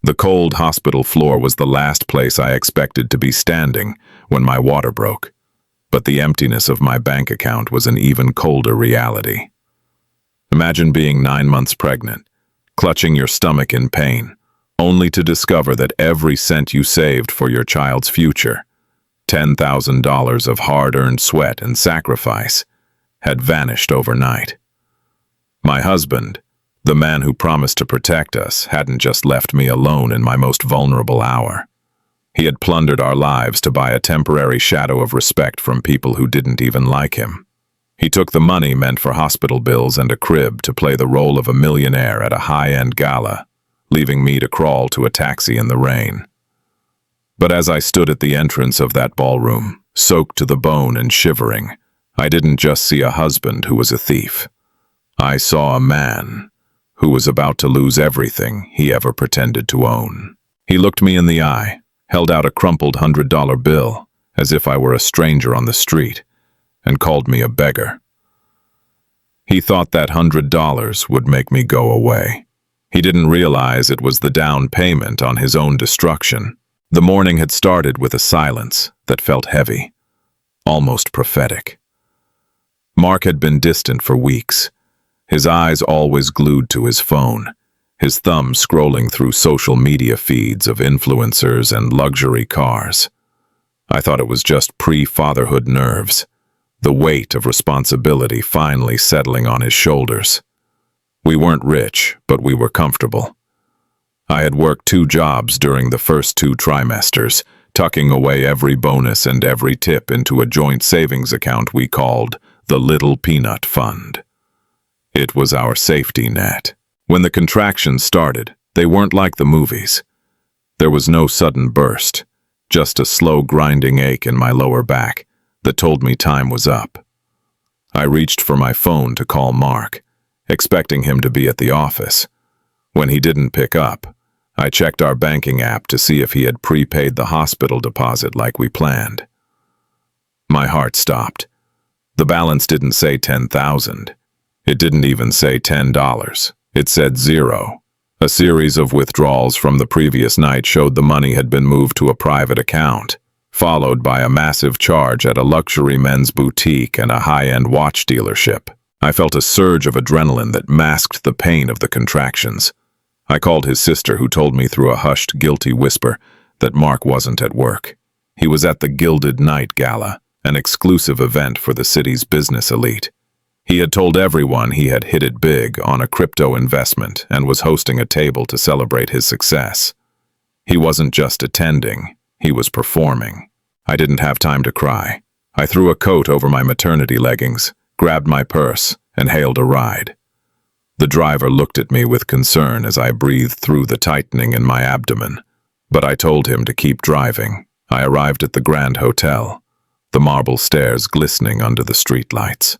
The cold hospital floor was the last place I expected to be standing when my water broke, but the emptiness of my bank account was an even colder reality. Imagine being 9 months pregnant, clutching your stomach in pain, only to discover that every cent you saved for your child's future, $10,000 of hard-earned sweat and sacrifice, had vanished overnight. My husband, the man who promised to protect us, hadn't just left me alone in my most vulnerable hour. He had plundered our lives to buy a temporary shadow of respect from people who didn't even like him. He took the money meant for hospital bills and a crib to play the role of a millionaire at a high-end gala, leaving me to crawl to a taxi in the rain. But as I stood at the entrance of that ballroom, soaked to the bone and shivering, I didn't just see a husband who was a thief. I saw a man who was about to lose everything he ever pretended to own. He looked me in the eye, held out a crumpled $100 bill, as if I were a stranger on the street, and called me a beggar. He thought that $100 would make me go away. He didn't realize it was the down payment on his own destruction. The morning had started with a silence that felt heavy, almost prophetic. Mark had been distant for weeks, his eyes always glued to his phone, his thumb scrolling through social media feeds of influencers and luxury cars. I thought it was just pre-fatherhood nerves, the weight of responsibility finally settling on his shoulders. We weren't rich, but we were comfortable. I had worked 2 jobs during the first 2 trimesters, tucking away every bonus and every tip into a joint savings account we called the Little Peanut Fund. It was our safety net. When the contractions started, they weren't like the movies. There was no sudden burst, just a slow grinding ache in my lower back that told me time was up. I reached for my phone to call Mark, expecting him to be at the office. When he didn't pick up, I checked our banking app to see if he had prepaid the hospital deposit like we planned. My heart stopped. The balance didn't say $10,000. It didn't even say $10. It said 0. A series of withdrawals from the previous night showed the money had been moved to a private account, followed by a massive charge at a luxury men's boutique and a high-end watch dealership. I felt a surge of adrenaline that masked the pain of the contractions. I called his sister, who told me through a hushed, guilty whisper that Mark wasn't at work. He was at the Gilded Night Gala, an exclusive event for the city's business elite. He had told everyone he had hit it big on a crypto investment and was hosting a table to celebrate his success. He wasn't just attending, he was performing. I didn't have time to cry. I threw a coat over my maternity leggings, grabbed my purse, and hailed a ride. The driver looked at me with concern as I breathed through the tightening in my abdomen, but I told him to keep driving. I arrived at the Grand Hotel, the marble stairs glistening under the streetlights.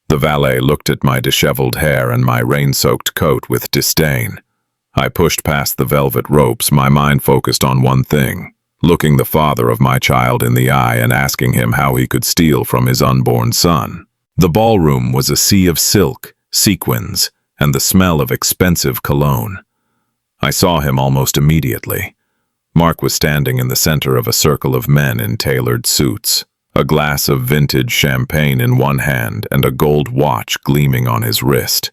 The valet looked at my disheveled hair and my rain-soaked coat with disdain. I pushed past the velvet ropes, my mind focused on one thing, looking the father of my child in the eye and asking him how he could steal from his unborn son. The ballroom was a sea of silk, sequins, and the smell of expensive cologne. I saw him almost immediately. Mark was standing in the center of a circle of men in tailored suits, a glass of vintage champagne in one hand and a gold watch gleaming on his wrist.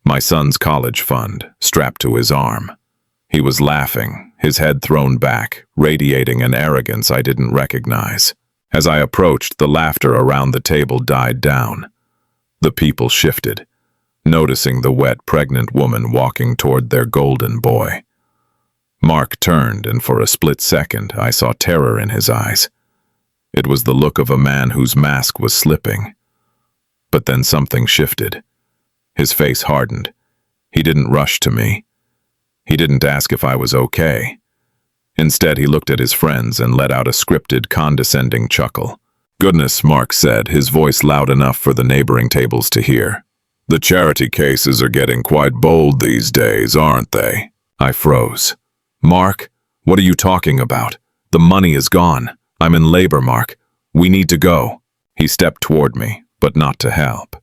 My son's college fund strapped to his arm. He was laughing, his head thrown back, radiating an arrogance I didn't recognize. As I approached, the laughter around the table died down. The people shifted, noticing the wet, pregnant woman walking toward their golden boy. Mark turned, and for a split second, I saw terror in his eyes. It was the look of a man whose mask was slipping. But then something shifted. His face hardened. He didn't rush to me. He didn't ask if I was okay. Instead, he looked at his friends and let out a scripted, condescending chuckle. "Goodness," Mark said, his voice loud enough for the neighboring tables to hear. "The charity cases are getting quite bold these days, aren't they?" I froze. "Mark, what are you talking about? The money is gone. I'm in labor, Mark. We need to go." He stepped toward me, but not to help.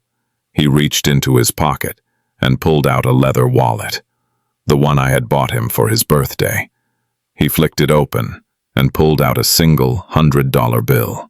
He reached into his pocket and pulled out a leather wallet. the one I had bought him for his birthday. He flicked it open and pulled out a single $100 bill.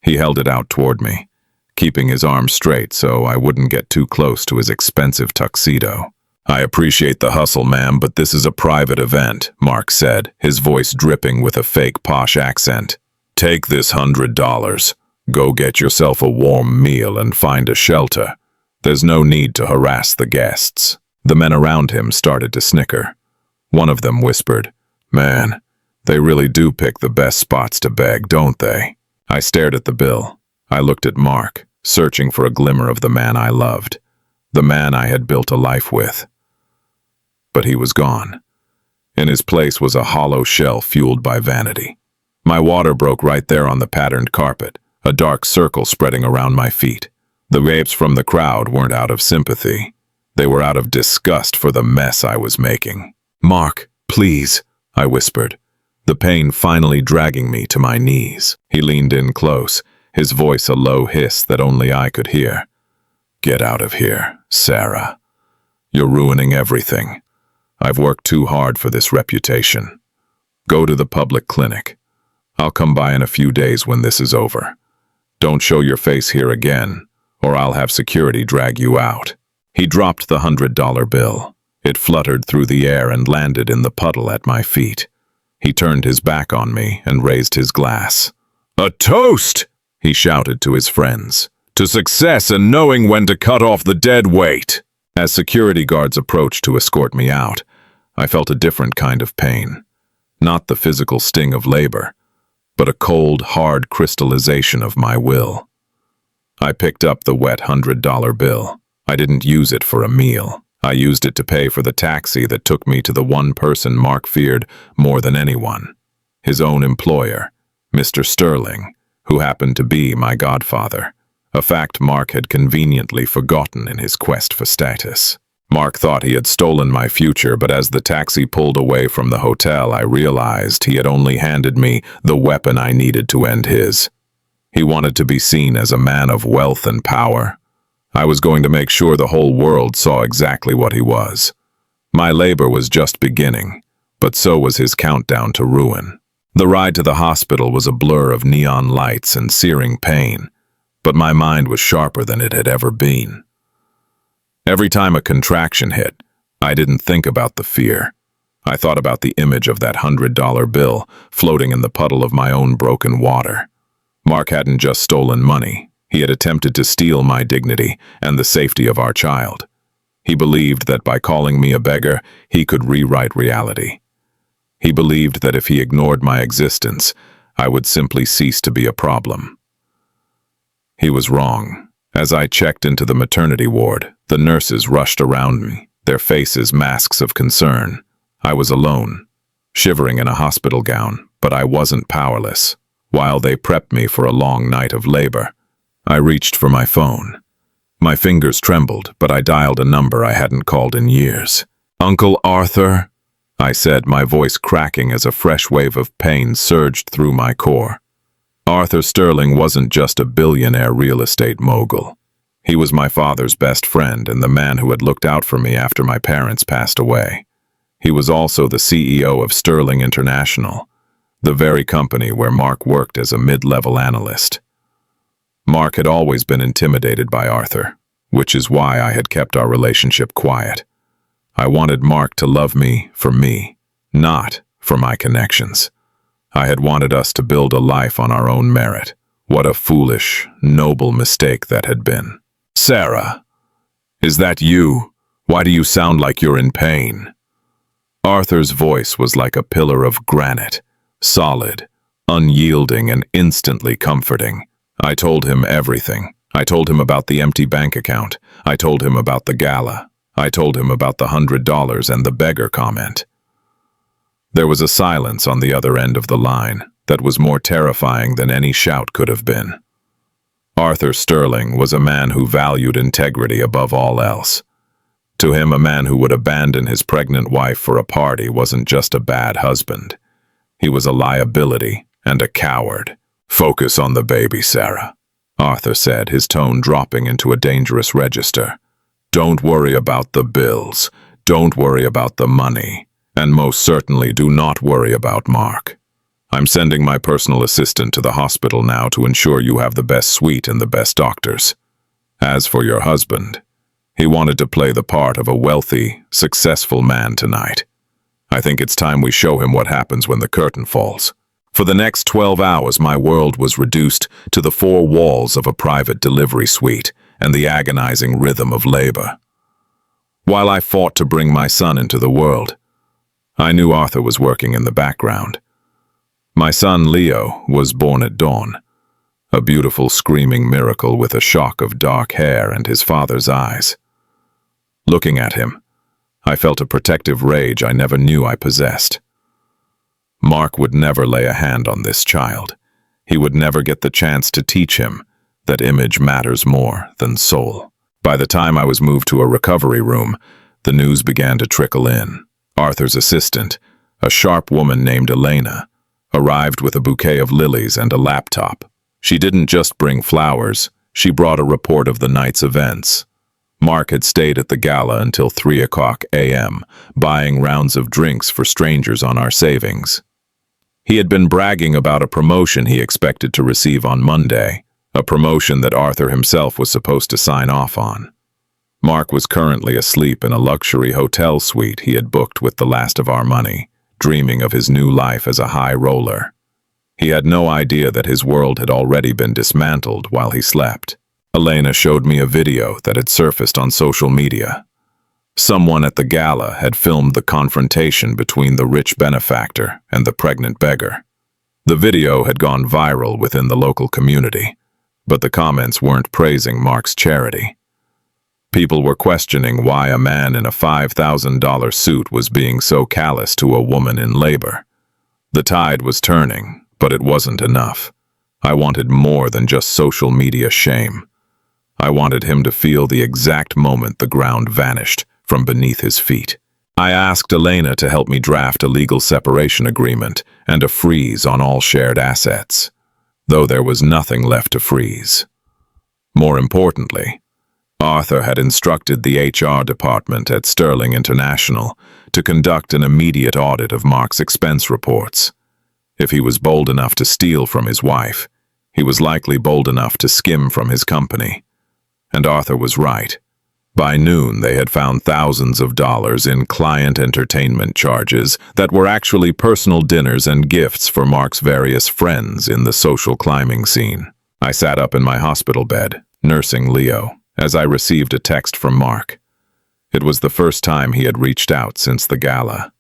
He held it out toward me, keeping his arm straight so I wouldn't get too close to his expensive tuxedo. "I appreciate the hustle, ma'am, but this is a private event," Mark said, his voice dripping with a fake posh accent. "Take this $100. Go get yourself a warm meal and find a shelter. There's no need to harass the guests." The men around him started to snicker. One of them whispered, "Man, they really do pick the best spots to beg, don't they?" I stared at the bill. I looked at Mark, searching for a glimmer of the man I loved, the man I had built a life with. But he was gone. In his place was a hollow shell fueled by vanity. My water broke right there on the patterned carpet, a dark circle spreading around my feet. The waves from the crowd weren't out of sympathy. They were out of disgust for the mess I was making. "Mark, please," I whispered, the pain finally dragging me to my knees. He leaned in close, his voice a low hiss that only I could hear. "Get out of here, Sarah. You're ruining everything. I've worked too hard for this reputation. Go to the public clinic. I'll come by in a few days when this is over. Don't show your face here again, or I'll have security drag you out." He dropped the $100 bill. It fluttered through the air and landed in the puddle at my feet. He turned his back on me and raised his glass. "A toast!" he shouted to his friends. "To success and knowing when to cut off the dead weight." As security guards approached to escort me out, I felt a different kind of pain. Not the physical sting of labor, but a cold, hard crystallization of my will. I picked up the wet $100 bill. I didn't use it for a meal. I used it to pay for the taxi that took me to the one person Mark feared more than anyone, his own employer, Mr. Sterling, who happened to be my godfather, a fact Mark had conveniently forgotten in his quest for status. Mark thought he had stolen my future, but as the taxi pulled away from the hotel, I realized he had only handed me the weapon I needed to end his. He wanted to be seen as a man of wealth and power. I was going to make sure the whole world saw exactly what he was. My labor was just beginning, but so was his countdown to ruin. The ride to the hospital was a blur of neon lights and searing pain, but my mind was sharper than it had ever been. Every time a contraction hit, I didn't think about the fear. I thought about the image of that $100 bill floating in the puddle of my own broken water. Mark hadn't just stolen money. He had attempted to steal my dignity and the safety of our child. He believed that by calling me a beggar, he could rewrite reality. He believed that if he ignored my existence, I would simply cease to be a problem. He was wrong. As I checked into the maternity ward, the nurses rushed around me, their faces masks of concern. I was alone, shivering in a hospital gown, but I wasn't powerless. While they prepped me for a long night of labor, I reached for my phone. My fingers trembled, but I dialed a number I hadn't called in years. "Uncle Arthur," I said, my voice cracking as a fresh wave of pain surged through my core. Arthur Sterling wasn't just a billionaire real estate mogul. He was my father's best friend and the man who had looked out for me after my parents passed away. He was also the CEO of Sterling International, the very company where Mark worked as a mid-level analyst. Mark had always been intimidated by Arthur, which is why I had kept our relationship quiet. I wanted Mark to love me, not for my connections. I had wanted us to build a life on our own merit. What a foolish, noble mistake that had been. "Sarah, is that you? Why do you sound like you're in pain?" Arthur's voice was like a pillar of granite, solid, unyielding, and instantly comforting. I told him everything. I told him about the empty bank account. I told him about the Gala. I told him about the $100 and the beggar comment. There was a silence on the other end of the line that was more terrifying than any shout could have been. Arthur Sterling was a man who valued integrity above all else. To him, a man who would abandon his pregnant wife for a party wasn't just a bad husband. He was a liability and a coward. "Focus on the baby, Sarah," Arthur said, his tone dropping into a dangerous register. "Don't worry about the bills. Don't worry about the money, and most certainly do not worry about Mark. I'm sending my personal assistant to the hospital now to ensure you have the best suite and the best doctors. As for your husband, he wanted to play the part of a wealthy, successful man tonight. I think it's time we show him what happens when the curtain falls. For the next 12 hours, my world was reduced to the four walls of a private delivery suite and the agonizing rhythm of labor. While I fought to bring my son into the world, I knew Arthur was working in the background. My son, Leo, was born at dawn, a beautiful screaming miracle with a shock of dark hair and his father's eyes. Looking at him, I felt a protective rage I never knew I possessed. Mark would never lay a hand on this child. He would never get the chance to teach him that image matters more than soul. By the time I was moved to a recovery room, the news began to trickle in. Arthur's assistant, a sharp woman named Elena, arrived with a bouquet of lilies and a laptop. She didn't just bring flowers, she brought a report of the night's events. Mark had stayed at the Gala until 3 a.m., buying rounds of drinks for strangers on our savings. He had been bragging about a promotion he expected to receive on Monday, a promotion that Arthur himself was supposed to sign off on. Mark was currently asleep in a luxury hotel suite he had booked with the last of our money, dreaming of his new life as a high roller. He had no idea that his world had already been dismantled while he slept. Elena showed me a video that had surfaced on social media. Someone at the Gala had filmed the confrontation between the rich benefactor and the pregnant beggar. The video had gone viral within the local community, but the comments weren't praising Mark's charity. People were questioning why a man in a $5,000 suit was being so callous to a woman in labor. The tide was turning, but it wasn't enough. I wanted more than just social media shame. I wanted him to feel the exact moment the ground vanished from beneath his feet. I asked Elena to help me draft a legal separation agreement and a freeze on all shared assets, though there was nothing left to freeze. More importantly, Arthur had instructed the HR department at Sterling International to conduct an immediate audit of Mark's expense reports. If he was bold enough to steal from his wife, he was likely bold enough to skim from his company. And Arthur was right. By noon, they had found thousands of dollars in client entertainment charges that were actually personal dinners and gifts for Mark's various friends in the social climbing scene. I sat up in my hospital bed, nursing Leo, as I received a text from Mark. It was the first time he had reached out since the Gala.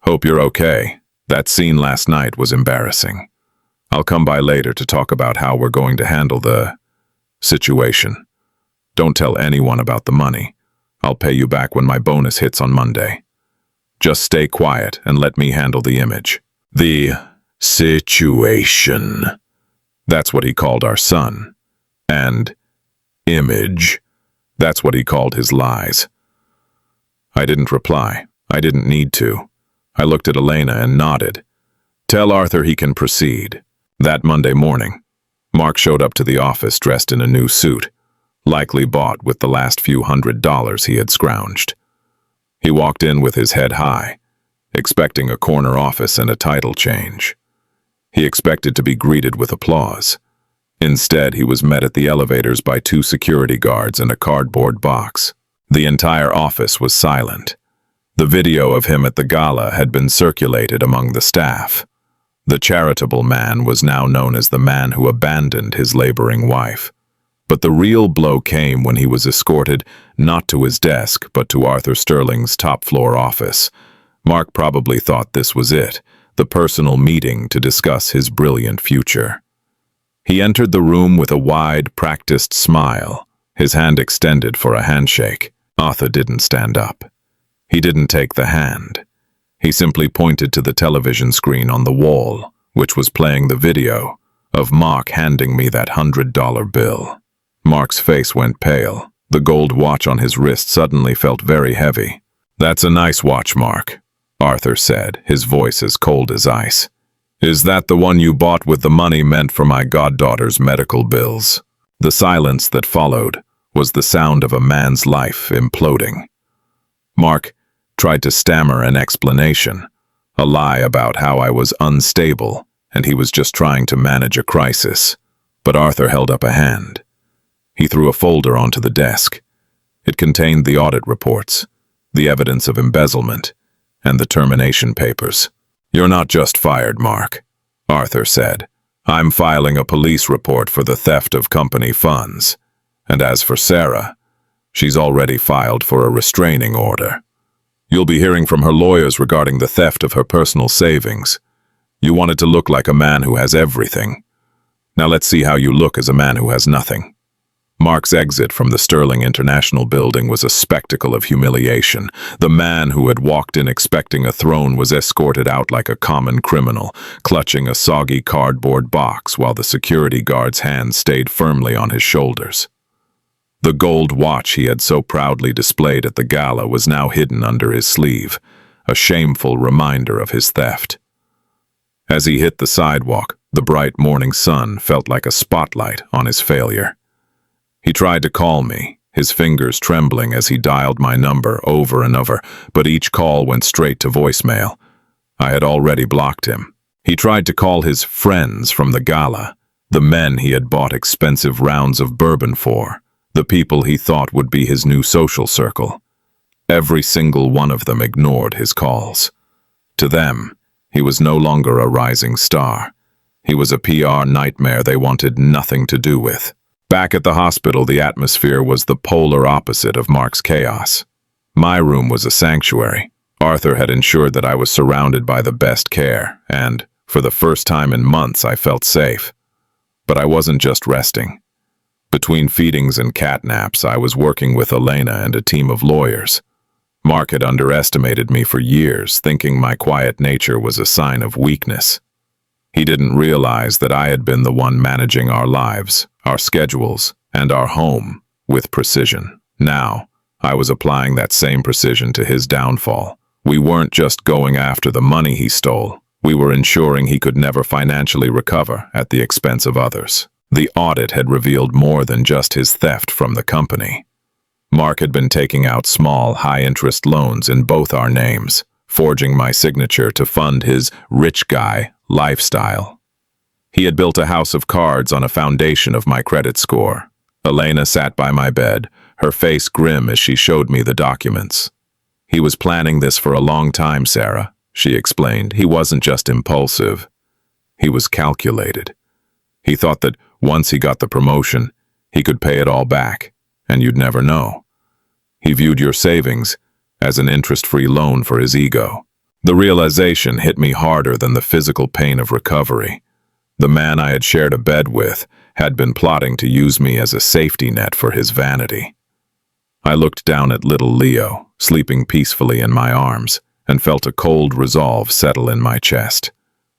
"Hope you're okay. That scene last night was embarrassing. I'll come by later to talk about how we're going to handle the situation. Don't tell anyone about the money. I'll pay you back when my bonus hits on Monday. Just stay quiet and let me handle the image." The situation. That's what he called our son. And image. That's what he called his lies. I didn't reply. I didn't need to. I looked at Elena and nodded. "Tell Arthur he can proceed." That Monday morning, Mark showed up to the office dressed in a new suit, likely bought with the last few $100s he had scrounged. He walked in with his head high, expecting a corner office and a title change. He expected to be greeted with applause. Instead, he was met at the elevators by 2 security guards and a cardboard box. The entire office was silent. The video of him at the Gala had been circulated among the staff. The charitable man was now known as the man who abandoned his laboring wife. But the real blow came when he was escorted not to his desk, but to Arthur Sterling's top-floor office. Mark probably thought this was it, the personal meeting to discuss his brilliant future. He entered the room with a wide, practiced smile, his hand extended for a handshake. Arthur didn't stand up. He didn't take the hand. He simply pointed to the television screen on the wall, which was playing the video of Mark handing me that $100 bill. Mark's face went pale. The gold watch on his wrist suddenly felt very heavy. "That's a nice watch, Mark," Arthur said, his voice as cold as ice. "Is that the one you bought with the money meant for my goddaughter's medical bills?" The silence that followed was the sound of a man's life imploding. Mark tried to stammer an explanation, a lie about how I was unstable and he was just trying to manage a crisis. But Arthur held up a hand. He threw a folder onto the desk. It contained the audit reports, the evidence of embezzlement, and the termination papers. "You're not just fired, Mark," Arthur said. "I'm filing a police report for the theft of company funds. And as for Sarah, she's already filed for a restraining order. You'll be hearing from her lawyers regarding the theft of her personal savings. You wanted to look like a man who has everything. Now let's see how you look as a man who has nothing." Mark's exit from the Sterling International building was a spectacle of humiliation. The man who had walked in expecting a throne was escorted out like a common criminal, clutching a soggy cardboard box while the security guard's hands stayed firmly on his shoulders. The gold watch he had so proudly displayed at the gala was now hidden under his sleeve, a shameful reminder of his theft. As he hit the sidewalk, the bright morning sun felt like a spotlight on his failure. He tried to call me, his fingers trembling as he dialed my number over and over, but each call went straight to voicemail. I had already blocked him. He tried to call his friends from the gala, the men he had bought expensive rounds of bourbon for, the people he thought would be his new social circle. Every single one of them ignored his calls. To them, he was no longer a rising star. He was a PR nightmare they wanted nothing to do with. Back at the hospital, the atmosphere was the polar opposite of Mark's chaos. My room was a sanctuary. Arthur had ensured that I was surrounded by the best care, and, for the first time in months, I felt safe. But I wasn't just resting. Between feedings and catnaps, I was working with Elena and a team of lawyers. Mark had underestimated me for years, thinking my quiet nature was a sign of weakness. He didn't realize that I had been the one managing our lives, our schedules, and our home with precision. Now, I was applying that same precision to his downfall. We weren't just going after the money he stole. We were ensuring he could never financially recover at the expense of others. The audit had revealed more than just his theft from the company. Mark had been taking out small, high-interest loans in both our names, forging my signature to fund his rich guy lifestyle. He had built a house of cards on a foundation of my credit score. Elena sat by my bed, her face grim as she showed me the documents. "He was planning this for a long time, Sarah," she explained. "He wasn't just impulsive. He was calculated. He thought that once he got the promotion, he could pay it all back, and you'd never know. He viewed your savings as an interest-free loan for his ego." The realization hit me harder than the physical pain of recovery. The man I had shared a bed with had been plotting to use me as a safety net for his vanity. I looked down at little Leo, sleeping peacefully in my arms, and felt a cold resolve settle in my chest.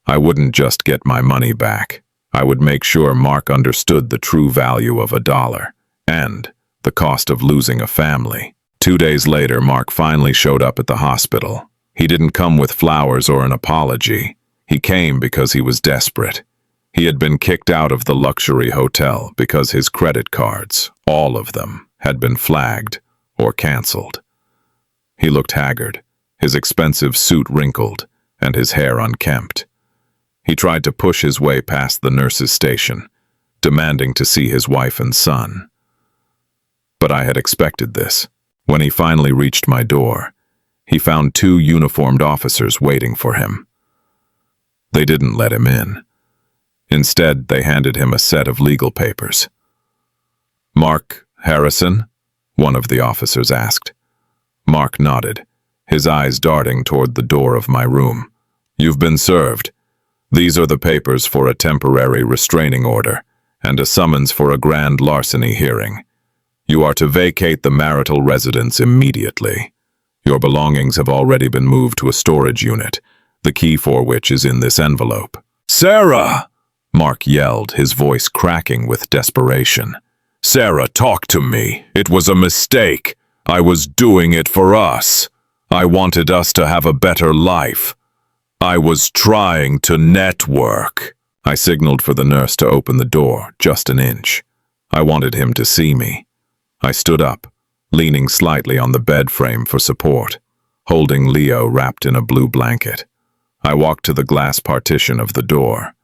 I wouldn't just get my money back. I would make sure Mark understood the true value of $1 and the cost of losing a family. 2 days later, Mark finally showed up at the hospital. He didn't come with flowers or an apology. He came because he was desperate. He had been kicked out of the luxury hotel because his credit cards, all of them, had been flagged or canceled. He looked haggard, his expensive suit wrinkled, and his hair unkempt. He tried to push his way past the nurse's station, demanding to see his wife and son. But I had expected this. When he finally reached my door, he found 2 uniformed officers waiting for him. They didn't let him in. Instead, they handed him a set of legal papers. "Mark Harrison?" one of the officers asked. Mark nodded, his eyes darting toward the door of my room. "You've been served. These are the papers for a temporary restraining order and a summons for a grand larceny hearing. You are to vacate the marital residence immediately. Your belongings have already been moved to a storage unit, the key for which is in this envelope." "Sarah!" Mark yelled, his voice cracking with desperation. "Sarah, talk to me. It was a mistake. I was doing it for us. I wanted us to have a better life. I was trying to network." I signaled for the nurse to open the door just an inch. I wanted him to see me. I stood up, leaning slightly on the bed frame for support, holding Leo wrapped in a blue blanket. I walked to the glass partition of the door.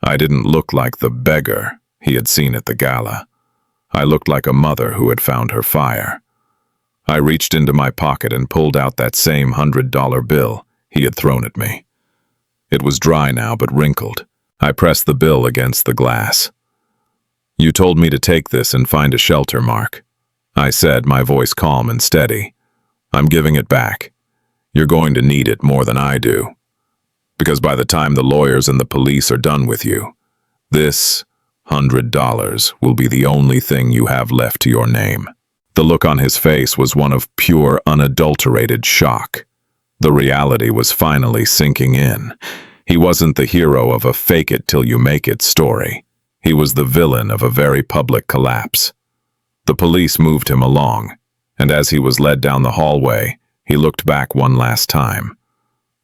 I didn't look like the beggar he had seen at the gala. I looked like a mother who had found her fire. I reached into my pocket and pulled out that same $100 bill he had thrown at me. It was dry now, but wrinkled. I pressed the bill against the glass. "You told me to take this and find a shelter, Mark," I said, my voice calm and steady. "I'm giving it back. You're going to need it more than I do. Because by the time the lawyers and the police are done with you, this $100 will be the only thing you have left to your name." The look on his face was one of pure, unadulterated shock. The reality was finally sinking in. He wasn't the hero of a fake-it-till-you-make-it story. He was the villain of a very public collapse. The police moved him along, and as he was led down the hallway, he looked back one last time.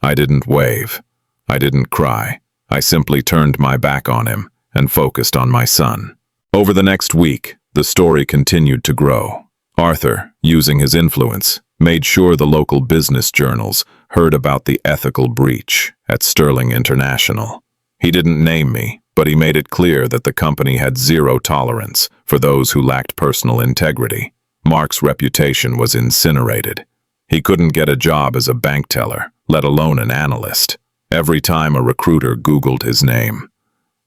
I didn't wave. I didn't cry. I simply turned my back on him and focused on my son. Over the next week, the story continued to grow. Arthur, using his influence, made sure the local business journals heard about the ethical breach at Sterling International. He didn't name me, but he made it clear that the company had zero tolerance for those who lacked personal integrity. Mark's reputation was incinerated. He couldn't get a job as a bank teller, let alone an analyst, every time a recruiter Googled his name.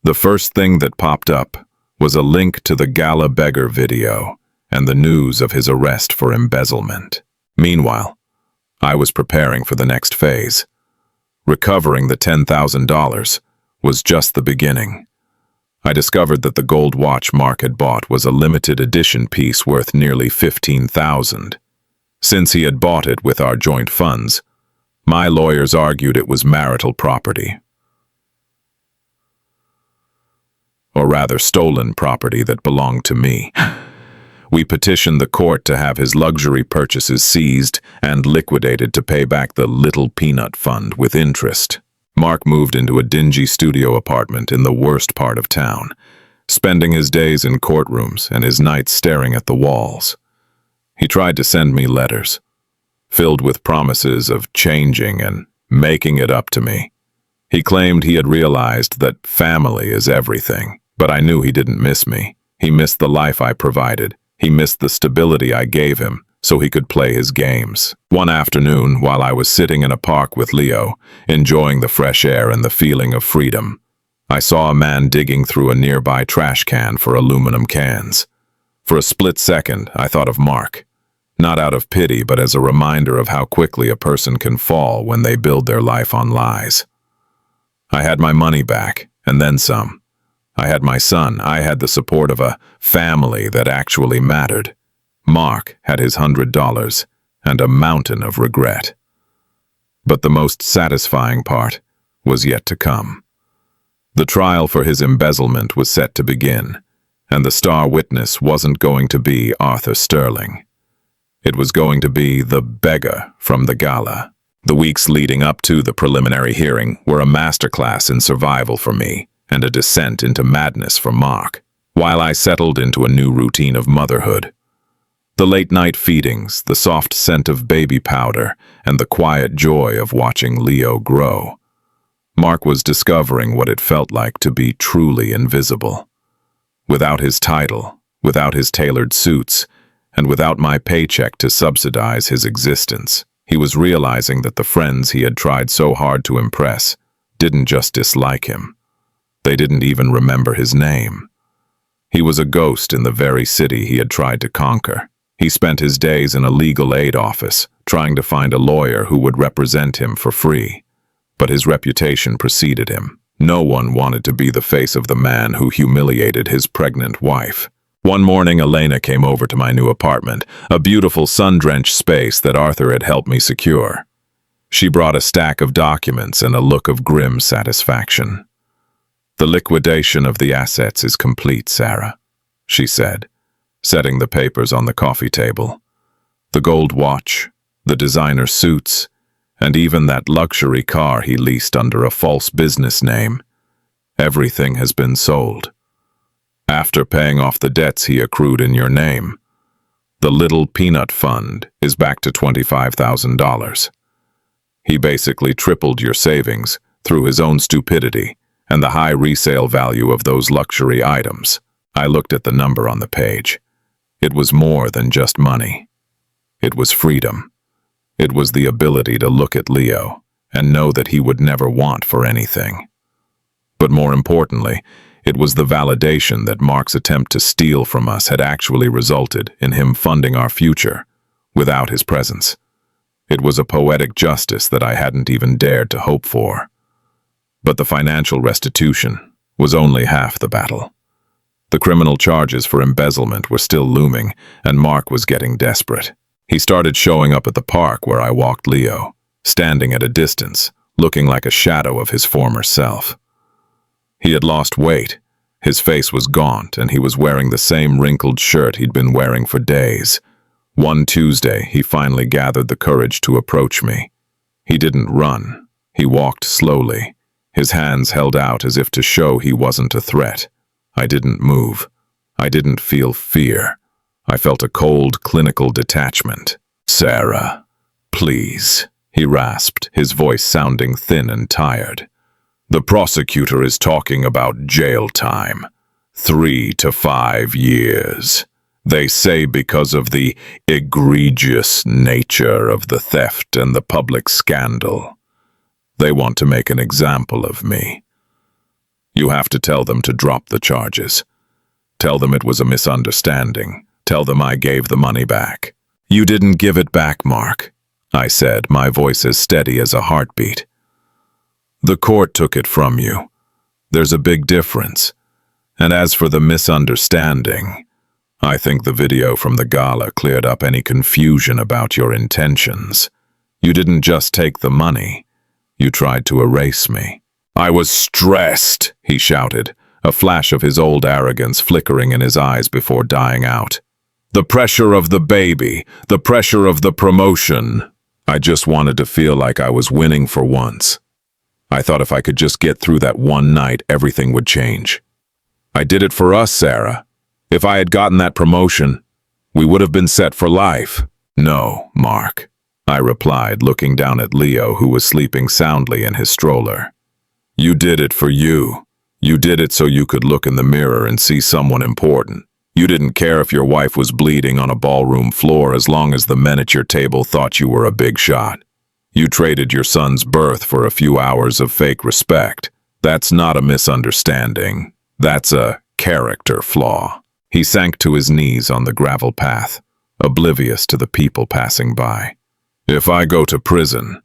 The first thing that popped up was a link to the Gala Beggar video and the news of his arrest for embezzlement. Meanwhile, I was preparing for the next phase. Recovering the $10,000 was just the beginning. I discovered that the gold watch Mark had bought was a limited edition piece worth nearly $15,000. Since he had bought it with our joint funds, my lawyers argued it was marital property. Or rather, stolen property that belonged to me. We petitioned the court to have his luxury purchases seized and liquidated to pay back the Little Peanut Fund with interest. Mark moved into a dingy studio apartment in the worst part of town, spending his days in courtrooms and his nights staring at the walls. He tried to send me letters, filled with promises of changing and making it up to me. He claimed he had realized that family is everything, but I knew he didn't miss me. He missed the life I provided. He missed the stability I gave him so he could play his games. One afternoon, while I was sitting in a park with Leo, enjoying the fresh air and the feeling of freedom, I saw a man digging through a nearby trash can for aluminum cans. For a split second, I thought of Mark, not out of pity, but as a reminder of how quickly a person can fall when they build their life on lies. I had my money back, and then some. I had my son. I had the support of a family that actually mattered. Mark had his $100 and a mountain of regret. But the most satisfying part was yet to come. The trial for his embezzlement was set to begin, and the star witness wasn't going to be Arthur Sterling. It was going to be the beggar from the gala. The weeks leading up to the preliminary hearing were a masterclass in survival for me, and a descent into madness for Mark, while I settled into a new routine of motherhood. The late-night feedings, the soft scent of baby powder, and the quiet joy of watching Leo grow. Mark was discovering what it felt like to be truly invisible. Without his title, without his tailored suits, and without my paycheck to subsidize his existence, he was realizing that the friends he had tried so hard to impress didn't just dislike him. They didn't even remember his name. He was a ghost in the very city he had tried to conquer. He spent his days in a legal aid office, trying to find a lawyer who would represent him for free. But his reputation preceded him. No one wanted to be the face of the man who humiliated his pregnant wife. One morning, Elena came over to my new apartment, a beautiful sun-drenched space that Arthur had helped me secure. She brought a stack of documents and a look of grim satisfaction. "The liquidation of the assets is complete, Sarah," she said, setting the papers on the coffee table. "The gold watch, the designer suits, and even that luxury car he leased under a false business name. Everything has been sold. After paying off the debts he accrued in your name. The little peanut fund is back to $25,000. He basically tripled your savings through his own stupidity and the high resale value of those luxury items. I looked at the number on the page. It was more than just money. It was freedom. It was the ability to look at Leo and know that he would never want for anything. But more importantly, it was the validation that Mark's attempt to steal from us had actually resulted in him funding our future without his presence. It was a poetic justice that I hadn't even dared to hope for. But the financial restitution was only half the battle. The criminal charges for embezzlement were still looming, and Mark was getting desperate. He started showing up at the park where I walked Leo, standing at a distance, looking like a shadow of his former self. He had lost weight, his face was gaunt, and he was wearing the same wrinkled shirt he'd been wearing for days. One Tuesday, he finally gathered the courage to approach me. He didn't run. He walked slowly, his hands held out as if to show he wasn't a threat. I didn't move. I didn't feel fear. I felt a cold, clinical detachment. "Sarah, please," he rasped, his voice sounding thin and tired. "The prosecutor is talking about jail time. 3 to 5 years. They say because of the egregious nature of the theft and the public scandal. They want to make an example of me. You have to tell them to drop the charges. Tell them it was a misunderstanding. Tell them I gave the money back." "You didn't give it back, Mark," I said, my voice as steady as a heartbeat. "The court took it from you. There's a big difference. And as for the misunderstanding, I think the video from the Gala cleared up any confusion about your intentions. You didn't just take the money. You tried to erase me." "I was stressed," he shouted, a flash of his old arrogance flickering in his eyes before dying out. "The pressure of the baby, the pressure of the promotion. I just wanted to feel like I was winning for once. I thought if I could just get through that one night, everything would change. I did it for us, Sarah. If I had gotten that promotion, we would have been set for life." "No, Mark," I replied, looking down at Leo, who was sleeping soundly in his stroller. "You did it for you. You did it so you could look in the mirror and see someone important. You didn't care if your wife was bleeding on a ballroom floor as long as the men at your table thought you were a big shot. You traded your son's birth for a few hours of fake respect. That's not a misunderstanding. That's a character flaw." He sank to his knees on the gravel path, oblivious to the people passing by. "If I go to prison,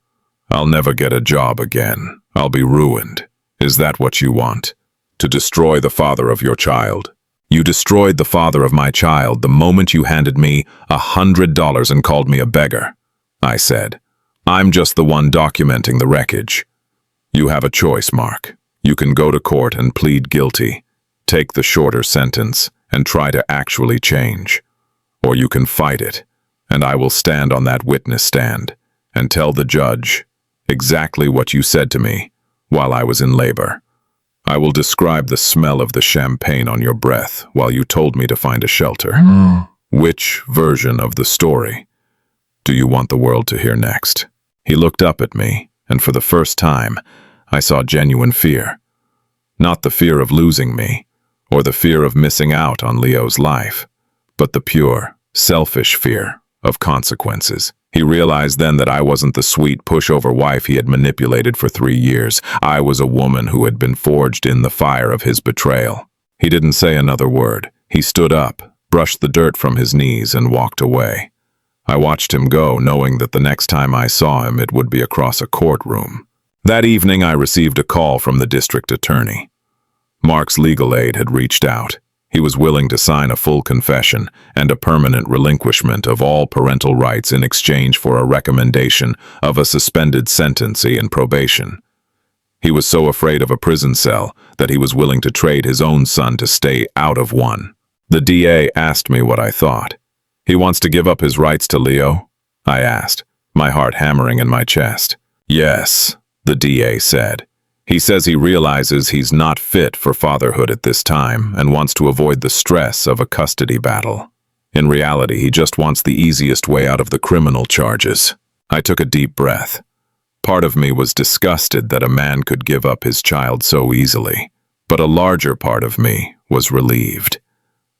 I'll never get a job again. I'll be ruined. Is that what you want? To destroy the father of your child?" "You destroyed the father of my child the moment you handed me $100 and called me a beggar," I said. "I'm just the one documenting the wreckage." "You have a choice, Mark. You can go to court and plead guilty, take the shorter sentence, and try to actually change. Or you can fight it, and I will stand on that witness stand and tell the judge exactly what you said to me while I was in labor. I will describe the smell of the champagne on your breath while you told me to find a shelter. Which version of the story do you want the world to hear next?" He looked up at me, and for the first time, I saw genuine fear. Not the fear of losing me, or the fear of missing out on Leo's life, but the pure, selfish fear of consequences. He realized then that I wasn't the sweet pushover wife he had manipulated for 3 years. I was a woman who had been forged in the fire of his betrayal. He didn't say another word. He stood up, brushed the dirt from his knees, and walked away. I watched him go, knowing that the next time I saw him it would be across a courtroom. That evening I received a call from the district attorney. Mark's legal aid had reached out. He was willing to sign a full confession and a permanent relinquishment of all parental rights in exchange for a recommendation of a suspended sentence and probation. He was so afraid of a prison cell that he was willing to trade his own son to stay out of one. The DA asked me what I thought. "He wants to give up his rights to Leo?" I asked, my heart hammering in my chest. "Yes," the DA said. "He says he realizes he's not fit for fatherhood at this time and wants to avoid the stress of a custody battle. In reality, he just wants the easiest way out of the criminal charges. I took a deep breath. Part of me was disgusted that a man could give up his child so easily, but a larger part of me was relieved.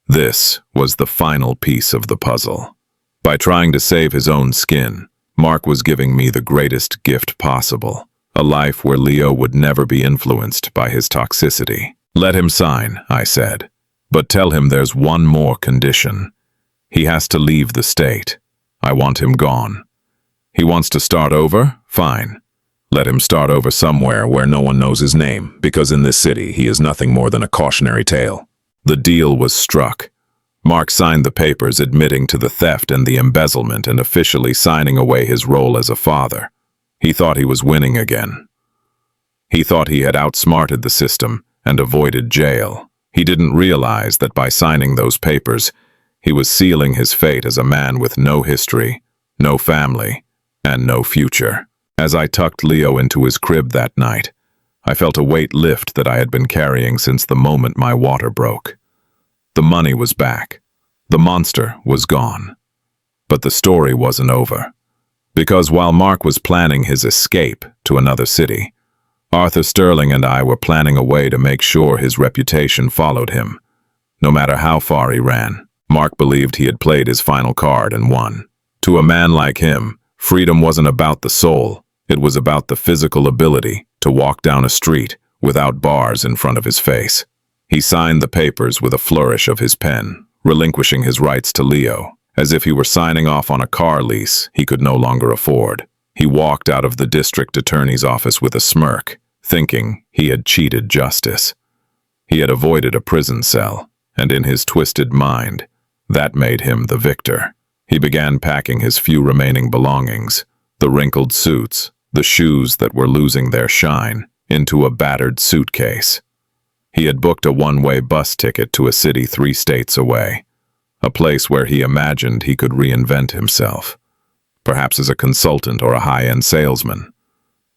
This was the final piece of the puzzle. By trying to save his own skin, Mark was giving me the greatest gift possible, a life where Leo would never be influenced by his toxicity. Let him sign, I said, but tell him there's one more condition. He has to leave the state. I want him gone. He wants to start over? Fine. Let him start over somewhere where no one knows his name, because in this city he is nothing more than a cautionary tale. The deal was struck. Mark signed the papers admitting to the theft and the embezzlement and officially signing away his role as a father. He thought he was winning again. He thought he had outsmarted the system and avoided jail. He didn't realize that by signing those papers, he was sealing his fate as a man with no history, no family, and no future. As I tucked Leo into his crib that night, I felt a weight lift that I had been carrying since the moment my water broke. The money was back. The monster was gone. But the story wasn't over. Because while Mark was planning his escape to another city, Arthur Sterling and I were planning a way to make sure his reputation followed him. No matter how far he ran, Mark believed he had played his final card and won. To a man like him, freedom wasn't about the soul. It was about the physical ability to walk down a street without bars in front of his face. He signed the papers with a flourish of his pen, relinquishing his rights to Leo, as if he were signing off on a car lease he could no longer afford. He walked out of the district attorney's office with a smirk, thinking he had cheated justice. He had avoided a prison cell, and in his twisted mind, that made him the victor. He began packing his few remaining belongings, the wrinkled suits, the shoes that were losing their shine, into a battered suitcase. He had booked a one-way bus ticket to a city 3 states away, a place where he imagined he could reinvent himself, perhaps as a consultant or a high-end salesman.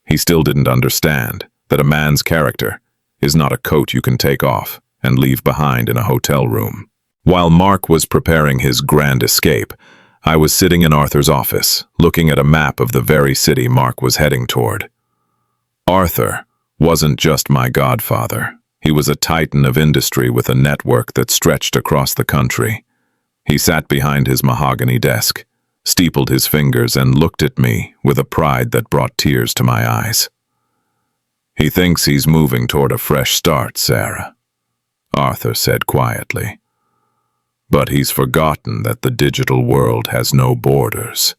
He still didn't understand that a man's character is not a coat you can take off and leave behind in a hotel room. While Mark was preparing his grand escape, I was sitting in Arthur's office, looking at a map of the very city Mark was heading toward. Arthur wasn't just my godfather. He was a titan of industry with a network that stretched across the country. He sat behind his mahogany desk, steepled his fingers, and looked at me with a pride that brought tears to my eyes. "He thinks he's moving toward a fresh start, Sarah," Arthur said quietly. "But he's forgotten that the digital world has no borders.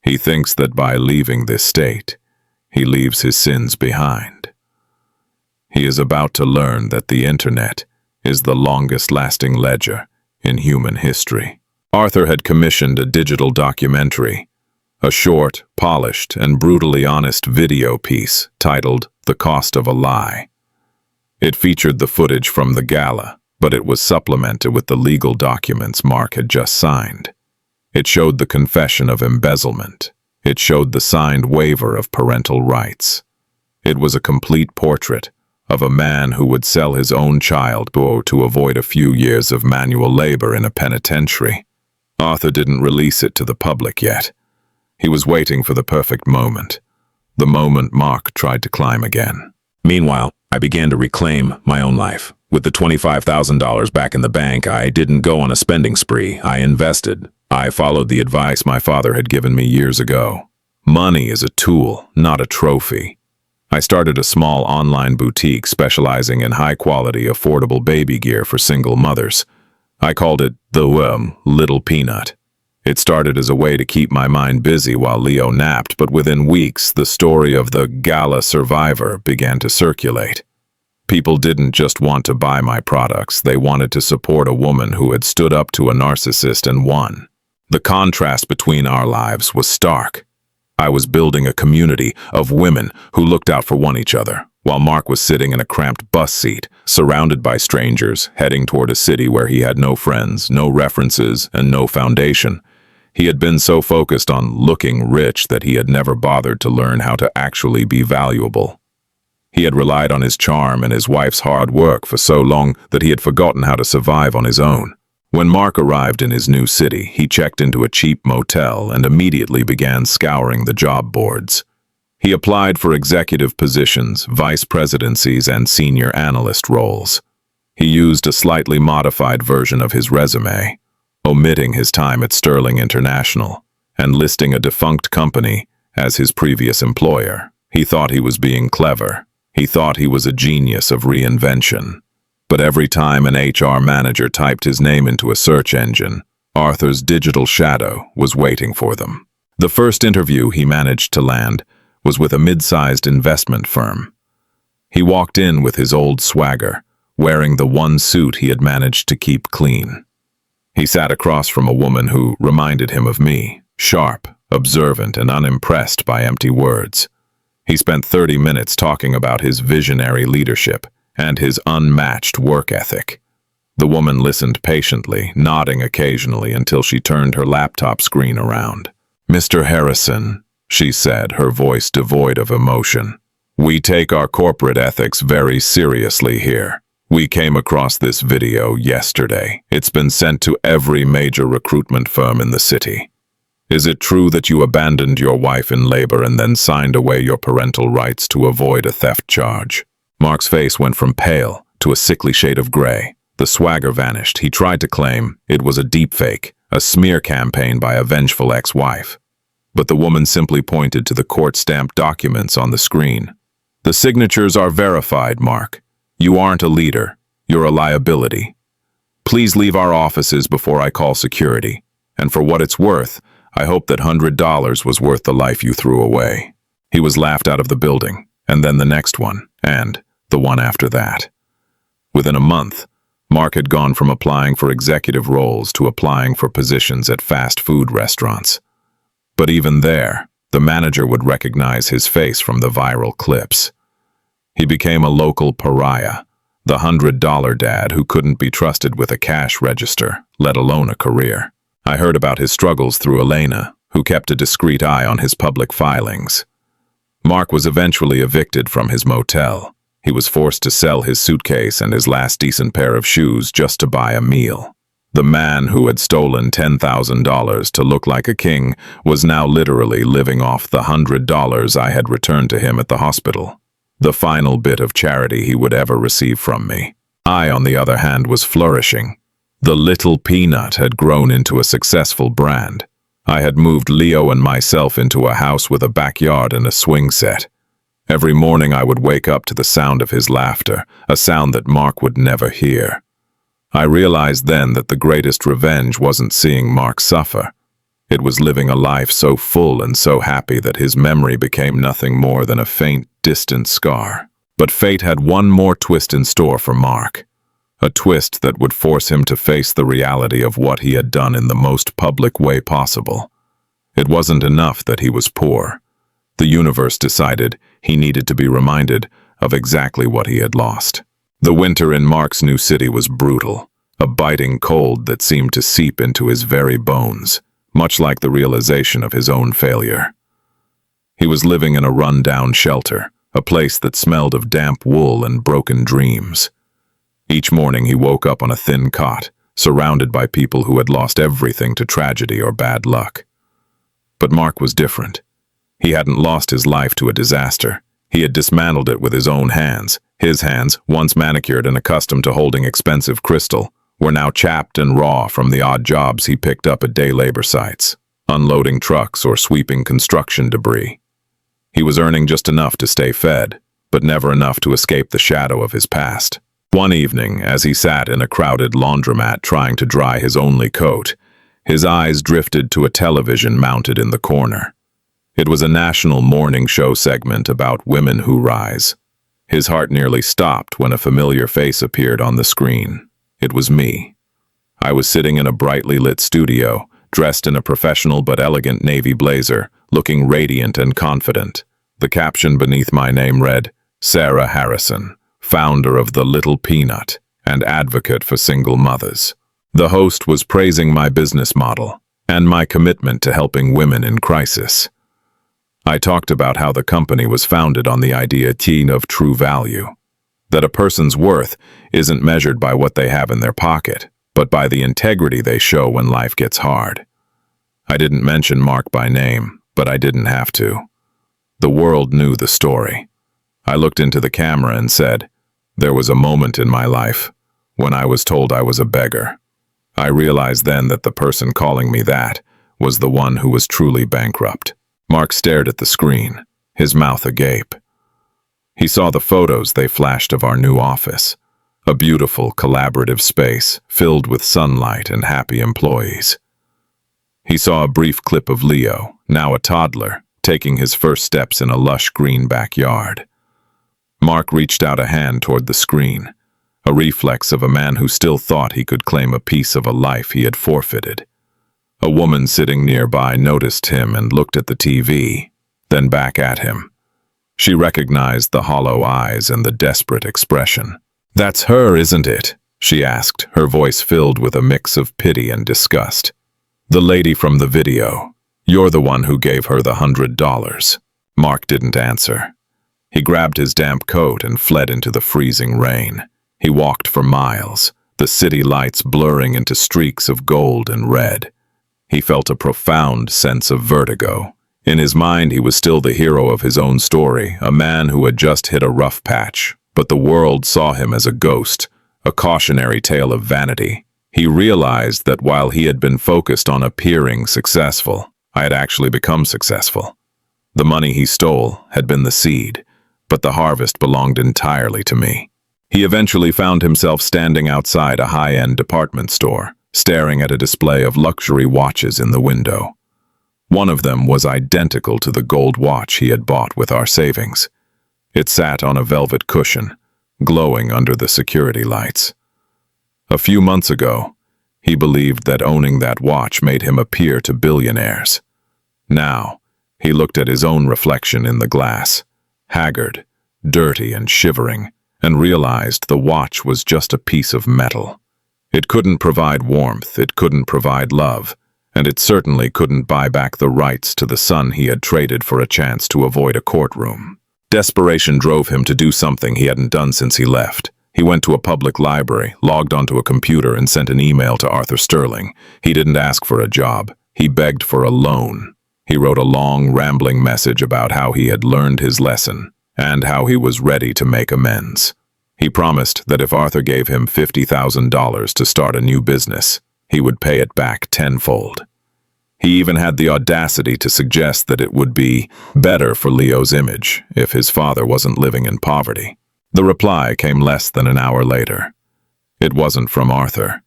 He thinks that by leaving this state, he leaves his sins behind. He is about to learn that the internet is the longest-lasting ledger in human history." Arthur had commissioned a digital documentary, a short, polished, and brutally honest video piece titled "The Cost of a Lie." It featured the footage from the Gala, but it was supplemented with the legal documents Mark had just signed. It showed the confession of embezzlement. It showed the signed waiver of parental rights. It was a complete portrait of a man who would sell his own child to avoid a few years of manual labor in a penitentiary. Arthur didn't release it to the public yet. He was waiting for the perfect moment, the moment Mark tried to climb again. Meanwhile, I began to reclaim my own life. With the $25,000 back in the bank, I didn't go on a spending spree. I invested. I followed the advice my father had given me years ago. Money is a tool, not a trophy. I started a small online boutique specializing in high-quality, affordable baby gear for single mothers. I called it the Little Peanut. It started as a way to keep my mind busy while Leo napped, but within weeks, the story of the Gala survivor began to circulate. People didn't just want to buy my products, they wanted to support a woman who had stood up to a narcissist and won. The contrast between our lives was stark. I was building a community of women who looked out for each other, while Mark was sitting in a cramped bus seat, surrounded by strangers, heading toward a city where he had no friends, no references, and no foundation. He had been so focused on looking rich that he had never bothered to learn how to actually be valuable. He had relied on his charm and his wife's hard work for so long that he had forgotten how to survive on his own. When Mark arrived in his new city, he checked into a cheap motel and immediately began scouring the job boards. He applied for executive positions, vice presidencies, and senior analyst roles. He used a slightly modified version of his resume, omitting his time at Sterling International and listing a defunct company as his previous employer. He thought he was being clever. He thought he was a genius of reinvention. But every time an HR manager typed his name into a search engine, Arthur's digital shadow was waiting for them. The first interview he managed to land was with a mid-sized investment firm. He walked in with his old swagger, wearing the one suit he had managed to keep clean. He sat across from a woman who reminded him of me, sharp, observant, and unimpressed by empty words. He spent 30 minutes talking about his visionary leadership and his unmatched work ethic. The woman listened patiently, nodding occasionally until she turned her laptop screen around. "Mr. Harrison," she said, her voice devoid of emotion, "we take our corporate ethics very seriously here. We came across this video yesterday. It's been sent to every major recruitment firm in the city. Is it true that you abandoned your wife in labor and then signed away your parental rights to avoid a theft charge?" Mark's face went from pale to a sickly shade of gray. The swagger vanished. He tried to claim it was a deepfake, a smear campaign by a vengeful ex-wife. But the woman simply pointed to the court-stamped documents on the screen. "The signatures are verified, Mark. You aren't a leader. You're a liability. Please leave our offices before I call security. And for what it's worth, I hope that $100 was worth the life you threw away." He was laughed out of the building, and then the next one, and the one after that. Within a month, Mark had gone from applying for executive roles to applying for positions at fast food restaurants. But even there, the manager would recognize his face from the viral clips. He became a local pariah, the $100 dad who couldn't be trusted with a cash register, let alone a career. I heard about his struggles through Elena, who kept a discreet eye on his public filings. Mark was eventually evicted from his motel. He was forced to sell his suitcase and his last decent pair of shoes just to buy a meal. The man who had stolen $10,000 to look like a king was now literally living off the $100 I had returned to him at the hospital, the final bit of charity he would ever receive from me. I, on the other hand, was flourishing. The Little Peanut had grown into a successful brand. I had moved Leo and myself into a house with a backyard and a swing set. Every morning I would wake up to the sound of his laughter, a sound that Mark would never hear. I realized then that the greatest revenge wasn't seeing Mark suffer. It was living a life so full and so happy that his memory became nothing more than a faint, distant scar. But fate had one more twist in store for Mark. A twist that would force him to face the reality of what he had done in the most public way possible. It wasn't enough that he was poor. The universe decided he needed to be reminded of exactly what he had lost. The winter in Mark's new city was brutal, a biting cold that seemed to seep into his very bones, much like the realization of his own failure. He was living in a run-down shelter, a place that smelled of damp wool and broken dreams. Each morning he woke up on a thin cot, surrounded by people who had lost everything to tragedy or bad luck. But Mark was different. He hadn't lost his life to a disaster. He had dismantled it with his own hands. His hands, once manicured and accustomed to holding expensive crystal, were now chapped and raw from the odd jobs he picked up at day labor sites, unloading trucks or sweeping construction debris. He was earning just enough to stay fed, but never enough to escape the shadow of his past. One evening, as he sat in a crowded laundromat trying to dry his only coat, his eyes drifted to a television mounted in the corner. It was a national morning show segment about women who rise. His heart nearly stopped when a familiar face appeared on the screen. It was me. I was sitting in a brightly lit studio, dressed in a professional but elegant navy blazer, looking radiant and confident. The caption beneath my name read, "Sarah Harrison, founder of the Little Peanut and advocate for single mothers." The host was praising my business model and my commitment to helping women in crisis. I talked about how the company was founded on the idea of true value, that a person's worth isn't measured by what they have in their pocket, but by the integrity they show when life gets hard. I didn't mention Mark by name, but I didn't have to. The world knew the story. I looked into the camera and said, "There was a moment in my life when I was told I was a beggar." I realized then that the person calling me that was the one who was truly bankrupt. Mark stared at the screen, his mouth agape. He saw the photos they flashed of our new office, a beautiful, collaborative space filled with sunlight and happy employees. He saw a brief clip of Leo, now a toddler, taking his first steps in a lush green backyard. Mark reached out a hand toward the screen, a reflex of a man who still thought he could claim a piece of a life he had forfeited. A woman sitting nearby noticed him and looked at the TV, then back at him. She recognized the hollow eyes and the desperate expression. "That's her, isn't it?" she asked, her voice filled with a mix of pity and disgust. "The lady from the video. You're the one who gave her the $100. Mark didn't answer. He grabbed his damp coat and fled into the freezing rain. He walked for miles, the city lights blurring into streaks of gold and red. He felt a profound sense of vertigo. In his mind, he was still the hero of his own story, a man who had just hit a rough patch, but the world saw him as a ghost, a cautionary tale of vanity. He realized that while he had been focused on appearing successful, I had actually become successful. The money he stole had been the seed, but the harvest belonged entirely to me. He eventually found himself standing outside a high-end department store, staring at a display of luxury watches in the window. One of them was identical to the gold watch he had bought with our savings. It sat on a velvet cushion, glowing under the security lights. A few months ago, he believed that owning that watch made him appear to billionaires. Now, he looked at his own reflection in the glass, haggard, dirty and shivering, and realized the watch was just a piece of metal. It couldn't provide warmth, it couldn't provide love, and it certainly couldn't buy back the rights to the son he had traded for a chance to avoid a courtroom. Desperation drove him to do something he hadn't done since he left. He went to a public library, logged onto a computer, and sent an email to Arthur Sterling. He didn't ask for a job. He begged for a loan. He wrote a long, rambling message about how he had learned his lesson and how he was ready to make amends. He promised that if Arthur gave him $50,000 to start a new business, he would pay it back tenfold. He even had the audacity to suggest that it would be better for Leo's image if his father wasn't living in poverty. The reply came less than an hour later. It wasn't from Arthur.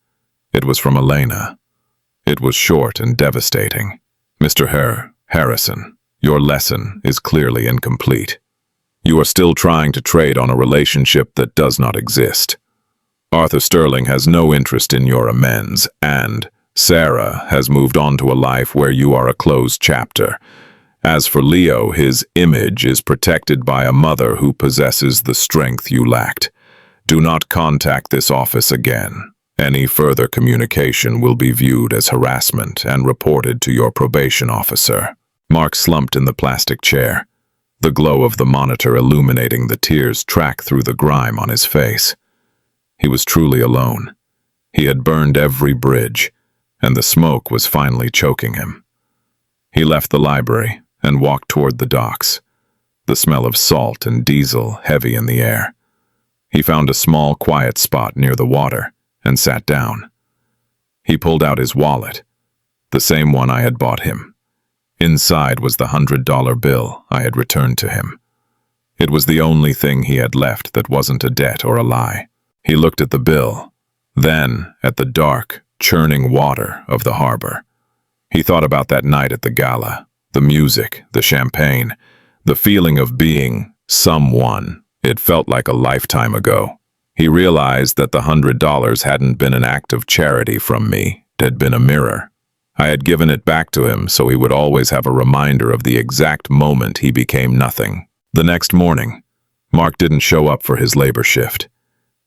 It was from Elena. It was short and devastating. "Mr. Harrison, your lesson is clearly incomplete. You are still trying to trade on a relationship that does not exist. Arthur Sterling has no interest in your amends, and Sarah has moved on to a life where you are a closed chapter. As for Leo, his image is protected by a mother who possesses the strength you lacked. Do not contact this office again. Any further communication will be viewed as harassment and reported to your probation officer." Mark slumped in the plastic chair, the glow of the monitor illuminating the tears track through the grime on his face. He was truly alone. He had burned every bridge, and the smoke was finally choking him. He left the library and walked toward the docks, the smell of salt and diesel heavy in the air. He found a small, quiet spot near the water and sat down. He pulled out his wallet, the same one I had bought him. Inside was the $100 bill I had returned to him. It was the only thing he had left that wasn't a debt or a lie. He looked at the bill, then at the dark, churning water of the harbor. He thought about that night at the Gala, the music, the champagne, the feeling of being someone. It felt like a lifetime ago. He realized that the $100 hadn't been an act of charity from me, it had been a mirror. I had given it back to him so he would always have a reminder of the exact moment he became nothing. The next morning, Mark didn't show up for his labor shift.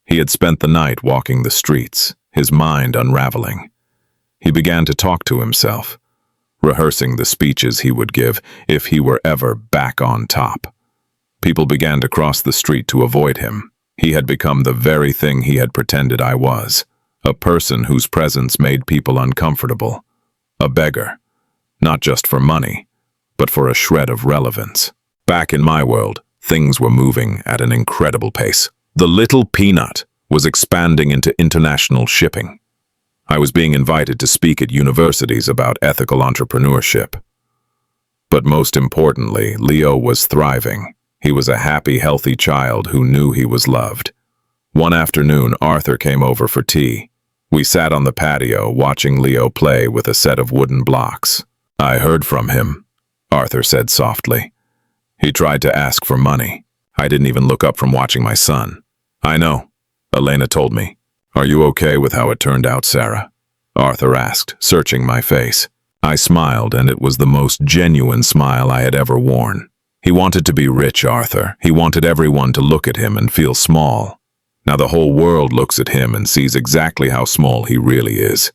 He had spent the night walking the streets, his mind unraveling. He began to talk to himself, rehearsing the speeches he would give if he were ever back on top. People began to cross the street to avoid him. He had become the very thing he had pretended I was, A person whose presence made people uncomfortable. A beggar. Not just for money, but for a shred of relevance. Back in my world, things were moving at an incredible pace. The little peanut was expanding into international shipping. I was being invited to speak at universities about ethical entrepreneurship. But most importantly, Leo was thriving. He was a happy, healthy child who knew he was loved. One afternoon, Arthur came over for tea. We sat on the patio watching Leo play with a set of wooden blocks. "I heard from him," Arthur said softly. "He tried to ask for money. I didn't even look up from watching my son." "I know," Elena told me. "Are you okay with how it turned out, Sarah?" Arthur asked, searching my face. I smiled, and it was the most genuine smile I had ever worn. He wanted to be rich, Arthur. He wanted everyone to look at him and feel small. Now the whole world looks at him and sees exactly how small he really is.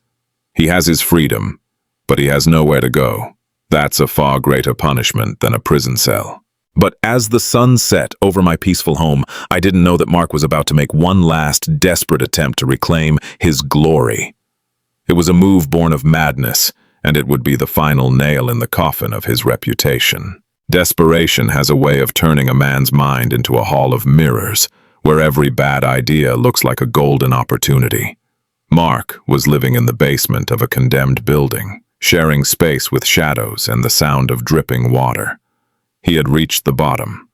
He has his freedom, but he has nowhere to go. That's a far greater punishment than a prison cell. But as the sun set over my peaceful home, I didn't know that Mark was about to make one last desperate attempt to reclaim his glory. It was a move born of madness, and it would be the final nail in the coffin of his reputation. Desperation has a way of turning a man's mind into a hall of mirrors, where every bad idea looks like a golden opportunity. Mark was living in the basement of a condemned building, sharing space with shadows and the sound of dripping water. He had reached the bottom,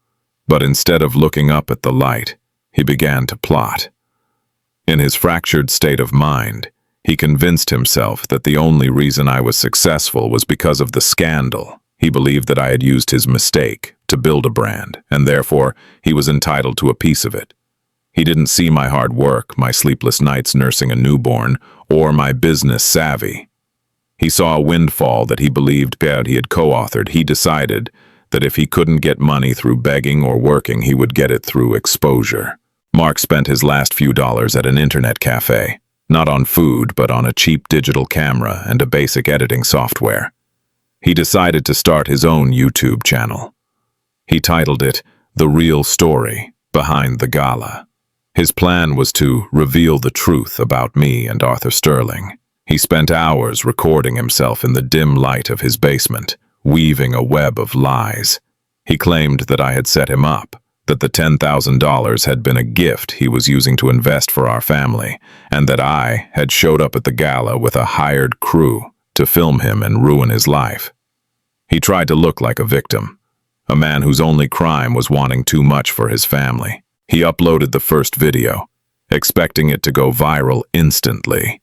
but instead of looking up at the light, he began to plot. In his fractured state of mind, he convinced himself that the only reason I was successful was because of the scandal. He believed that I had used his mistake to build a brand, and therefore he was entitled to a piece of it. He didn't see my hard work, my sleepless nights nursing a newborn, or my business savvy. He saw a windfall that he believed he had co-authored. He decided that if he couldn't get money through begging or working, he would get it through exposure. Mark spent his last few dollars at an internet cafe, not on food, but on a cheap digital camera and a basic editing software. He decided to start his own YouTube channel. He titled it The Real Story Behind the Gala. His plan was to reveal the truth about me and Arthur Sterling. He spent hours recording himself in the dim light of his basement, weaving a web of lies. He claimed that I had set him up, that the $10,000 had been a gift he was using to invest for our family, and that I had showed up at the gala with a hired crew to film him and ruin his life. He tried to look like a victim, a man whose only crime was wanting too much for his family. He uploaded the first video, expecting it to go viral instantly.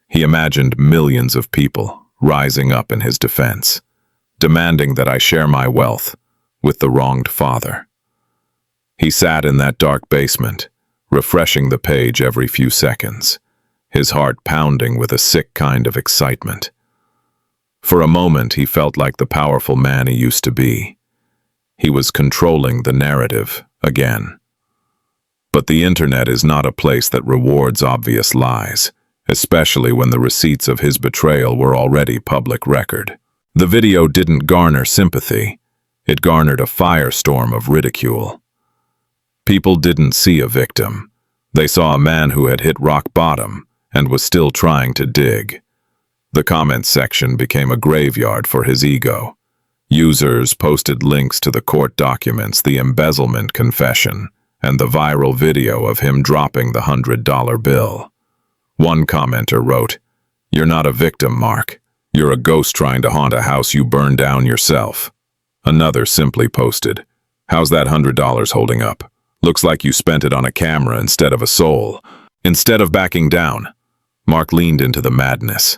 He imagined millions of people rising up in his defense, demanding that I share my wealth with the wronged father. He sat in that dark basement, refreshing the page every few seconds, his heart pounding with a sick kind of excitement. For a moment, he felt like the powerful man he used to be. He was controlling the narrative again. But the internet is not a place that rewards obvious lies, especially when the receipts of his betrayal were already public record. The video didn't garner sympathy. It garnered a firestorm of ridicule. People didn't see a victim. They saw a man who had hit rock bottom and was still trying to dig. The comments section became a graveyard for his ego. Users posted links to the court documents, the embezzlement confession, and the viral video of him dropping the $100 bill. One commenter wrote, "You're not a victim, Mark. You're a ghost trying to haunt a house you burned down yourself." Another simply posted, "How's that $100 holding up? Looks like you spent it on a camera instead of a soul." Instead of backing down, Mark leaned into the madness.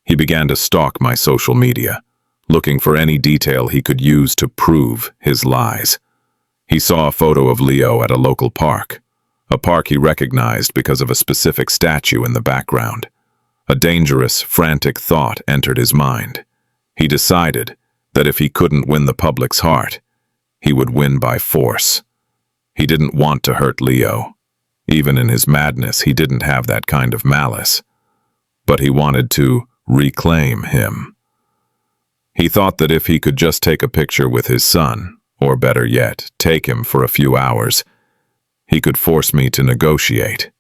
He began to stalk my social media, looking for any detail he could use to prove his lies. He saw a photo of Leo at a local park, a park he recognized because of a specific statue in the background. A dangerous, frantic thought entered his mind. He decided that if he couldn't win the public's heart, he would win by force. He didn't want to hurt Leo. Even in his madness, he didn't have that kind of malice. But he wanted to reclaim him. He thought that if he could just take a picture with his son, or better yet, take him for a few hours, he could force me to negotiate.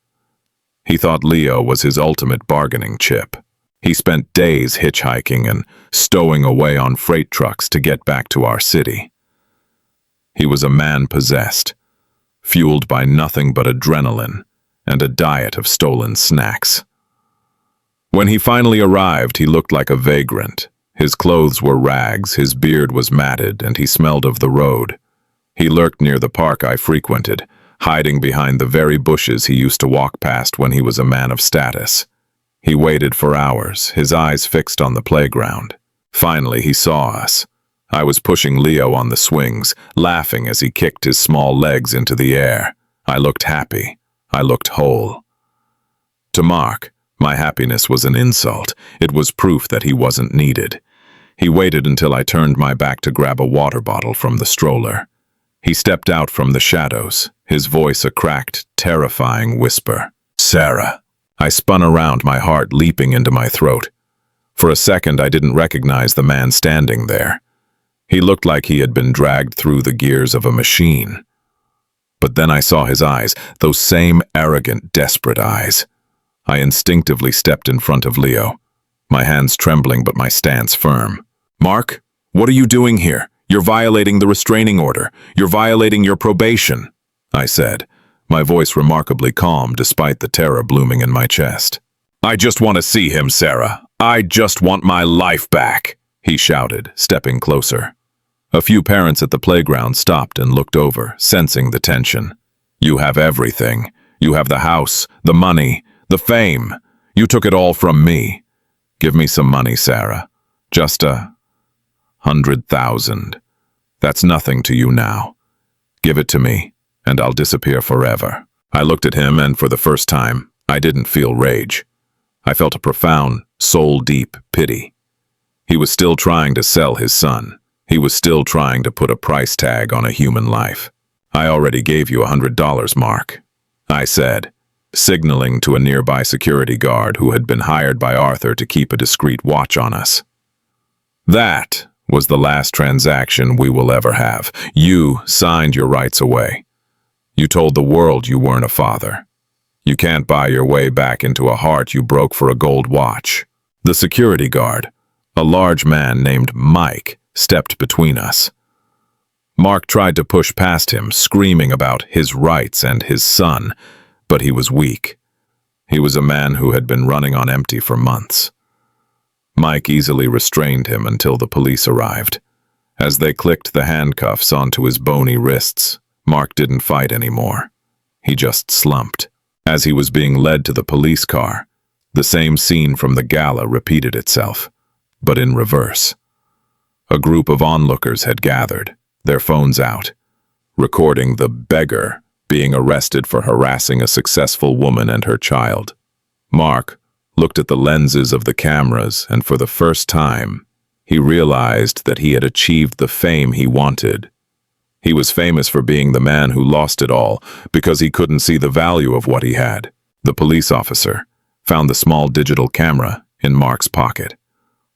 He thought Leo was his ultimate bargaining chip. He spent days hitchhiking and stowing away on freight trucks to get back to our city. He was a man possessed, fueled by nothing but adrenaline and a diet of stolen snacks. When he finally arrived, he looked like a vagrant. His clothes were rags, his beard was matted, and he smelled of the road. He lurked near the park I frequented, hiding behind the very bushes he used to walk past when he was a man of status. He waited for hours, his eyes fixed on the playground. Finally, he saw us. I was pushing Leo on the swings, laughing as he kicked his small legs into the air. I looked happy. I looked whole. To Mark, my happiness was an insult. It was proof that he wasn't needed. He waited until I turned my back to grab a water bottle from the stroller. He stepped out from the shadows, his voice a cracked, terrifying whisper. "Sarah." I spun around, my heart leaping into my throat. For a second, I didn't recognize the man standing there. He looked like he had been dragged through the gears of a machine. But then I saw his eyes, those same arrogant, desperate eyes. I instinctively stepped in front of Leo, my hands trembling but my stance firm. "Mark, what are you doing here? You're violating the restraining order. You're violating your probation," I said, my voice remarkably calm despite the terror blooming in my chest. "I just want to see him, Sarah. I just want my life back," he shouted, stepping closer. A few parents at the playground stopped and looked over, sensing the tension. "You have everything. You have the house, the money, the fame. You took it all from me. Give me some money, Sarah. Just 100,000. That's nothing to you now. Give it to me, and I'll disappear forever." I looked at him, and for the first time, I didn't feel rage. I felt a profound, soul-deep pity. He was still trying to sell his son. He was still trying to put a price tag on a human life. "I already gave you $100, Mark," I said, signaling to a nearby security guard who had been hired by Arthur to keep a discreet watch on us. "That was the last transaction we will ever have. You signed your rights away. You told the world you weren't a father. You can't buy your way back into a heart you broke for a gold watch." The security guard, a large man named Mike, stepped between us. Mark tried to push past him, screaming about his rights and his son, but he was weak. He was a man who had been running on empty for months. Mike easily restrained him until the police arrived. As they clicked the handcuffs onto his bony wrists, Mark didn't fight anymore. He just slumped. As he was being led to the police car, the same scene from the Gala repeated itself, but in reverse. A group of onlookers had gathered, their phones out, recording the Beggar being arrested for harassing a successful woman and her child. Mark looked at the lenses of the cameras, and for the first time, he realized that he had achieved the fame he wanted. He was famous for being the man who lost it all because he couldn't see the value of what he had. The police officer found the small digital camera in Mark's pocket.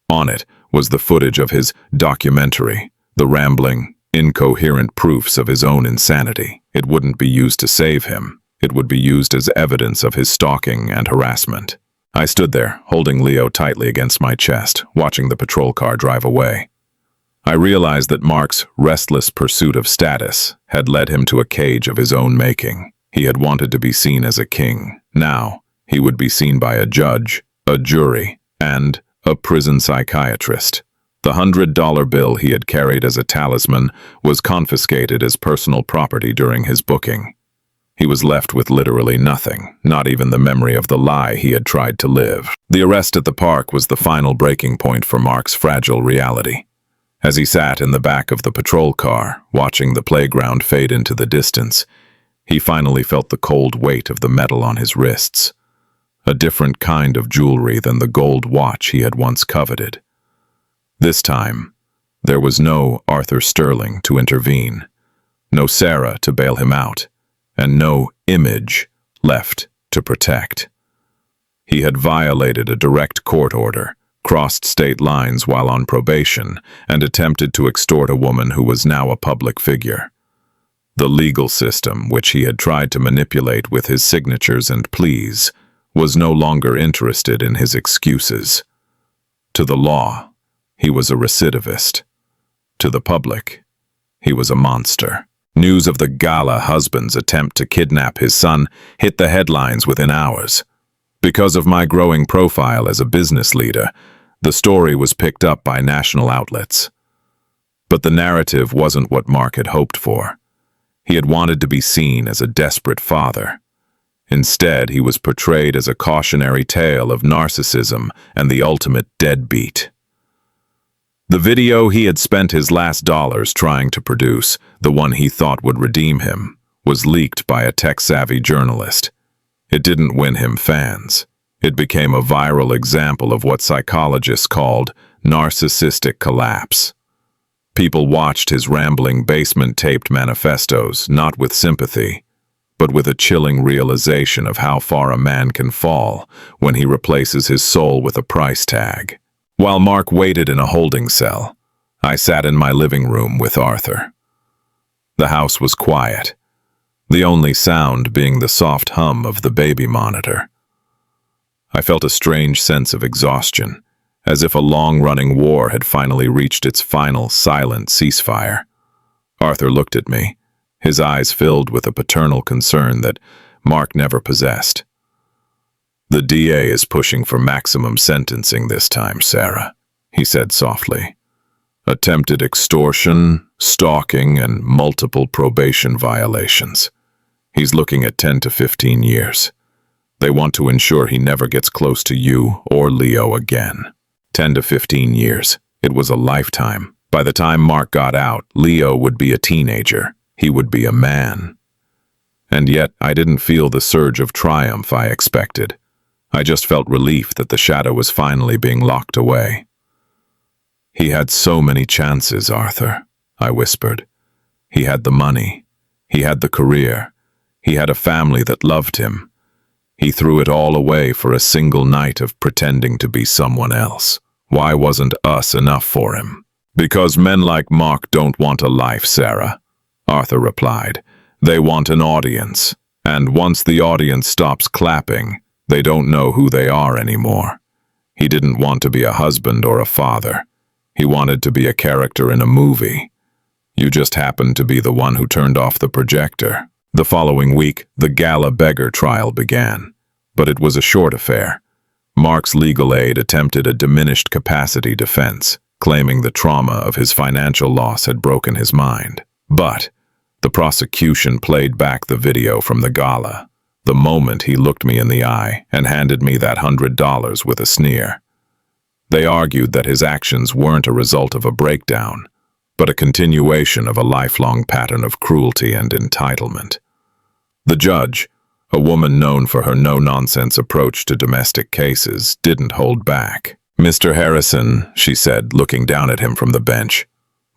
On it was the footage of his documentary, the rambling, incoherent proofs of his own insanity. It wouldn't be used to save him. It would be used as evidence of his stalking and harassment. I stood there, holding Leo tightly against my chest, watching the patrol car drive away. I realized that Mark's restless pursuit of status had led him to a cage of his own making. He had wanted to be seen as a king. Now, he would be seen by a judge, a jury, and a prison psychiatrist. The $100 bill he had carried as a talisman was confiscated as personal property during his booking. He was left with literally nothing, not even the memory of the lie he had tried to live. The arrest at the park was the final breaking point for Mark's fragile reality. As he sat in the back of the patrol car, watching the playground fade into the distance, he finally felt the cold weight of the metal on his wrists, a different kind of jewelry than the gold watch he had once coveted. This time, there was no Arthur Sterling to intervene, no Sarah to bail him out, and no image left to protect. He had violated a direct court order, crossed state lines while on probation, and attempted to extort a woman who was now a public figure. The legal system, which he had tried to manipulate with his signatures and pleas, was no longer interested in his excuses. To the law, he was a recidivist. To the public, he was a monster. News of the Gala husband's attempt to kidnap his son hit the headlines within hours. Because of my growing profile as a business leader, the story was picked up by national outlets. But the narrative wasn't what Mark had hoped for. He had wanted to be seen as a desperate father. Instead, he was portrayed as a cautionary tale of narcissism and the ultimate deadbeat. The video he had spent his last dollars trying to produce, the one he thought would redeem him, was leaked by a tech-savvy journalist. It didn't win him fans. It became a viral example of what psychologists called narcissistic collapse. People watched his rambling basement-taped manifestos, not with sympathy, but with a chilling realization of how far a man can fall when he replaces his soul with a price tag. While Mark waited in a holding cell, I sat in my living room with Arthur. The house was quiet, the only sound being the soft hum of the baby monitor. I felt a strange sense of exhaustion, as if a long-running war had finally reached its final silent ceasefire. Arthur looked at me, his eyes filled with a paternal concern that Mark never possessed. "The DA is pushing for maximum sentencing this time, Sarah," he said softly. "Attempted extortion, stalking, and multiple probation violations. He's looking at 10 to 15 years. They want to ensure he never gets close to you or Leo again." 10 to 15 years. It was a lifetime. By the time Mark got out, Leo would be a teenager. He would be a man. And yet, I didn't feel the surge of triumph I expected. I just felt relief that the shadow was finally being locked away. "He had so many chances, Arthur," I whispered. "He had the money. He had the career. He had a family that loved him. He threw it all away for a single night of pretending to be someone else. Why wasn't us enough for him?" "Because men like Mark don't want a life, Sarah," Arthur replied. "They want an audience. And once the audience stops clapping, they don't know who they are anymore. He didn't want to be a husband or a father. He wanted to be a character in a movie. You just happened to be the one who turned off the projector." The following week, the Gala Beggar trial began. But it was a short affair. Mark's legal aid attempted a diminished capacity defense, claiming the trauma of his financial loss had broken his mind. But the prosecution played back the video from the Gala, the moment he looked me in the eye and handed me that $100 with a sneer. They argued that his actions weren't a result of a breakdown, but a continuation of a lifelong pattern of cruelty and entitlement. The judge, a woman known for her no-nonsense approach to domestic cases, didn't hold back. "Mr. Harrison," she said, looking down at him from the bench.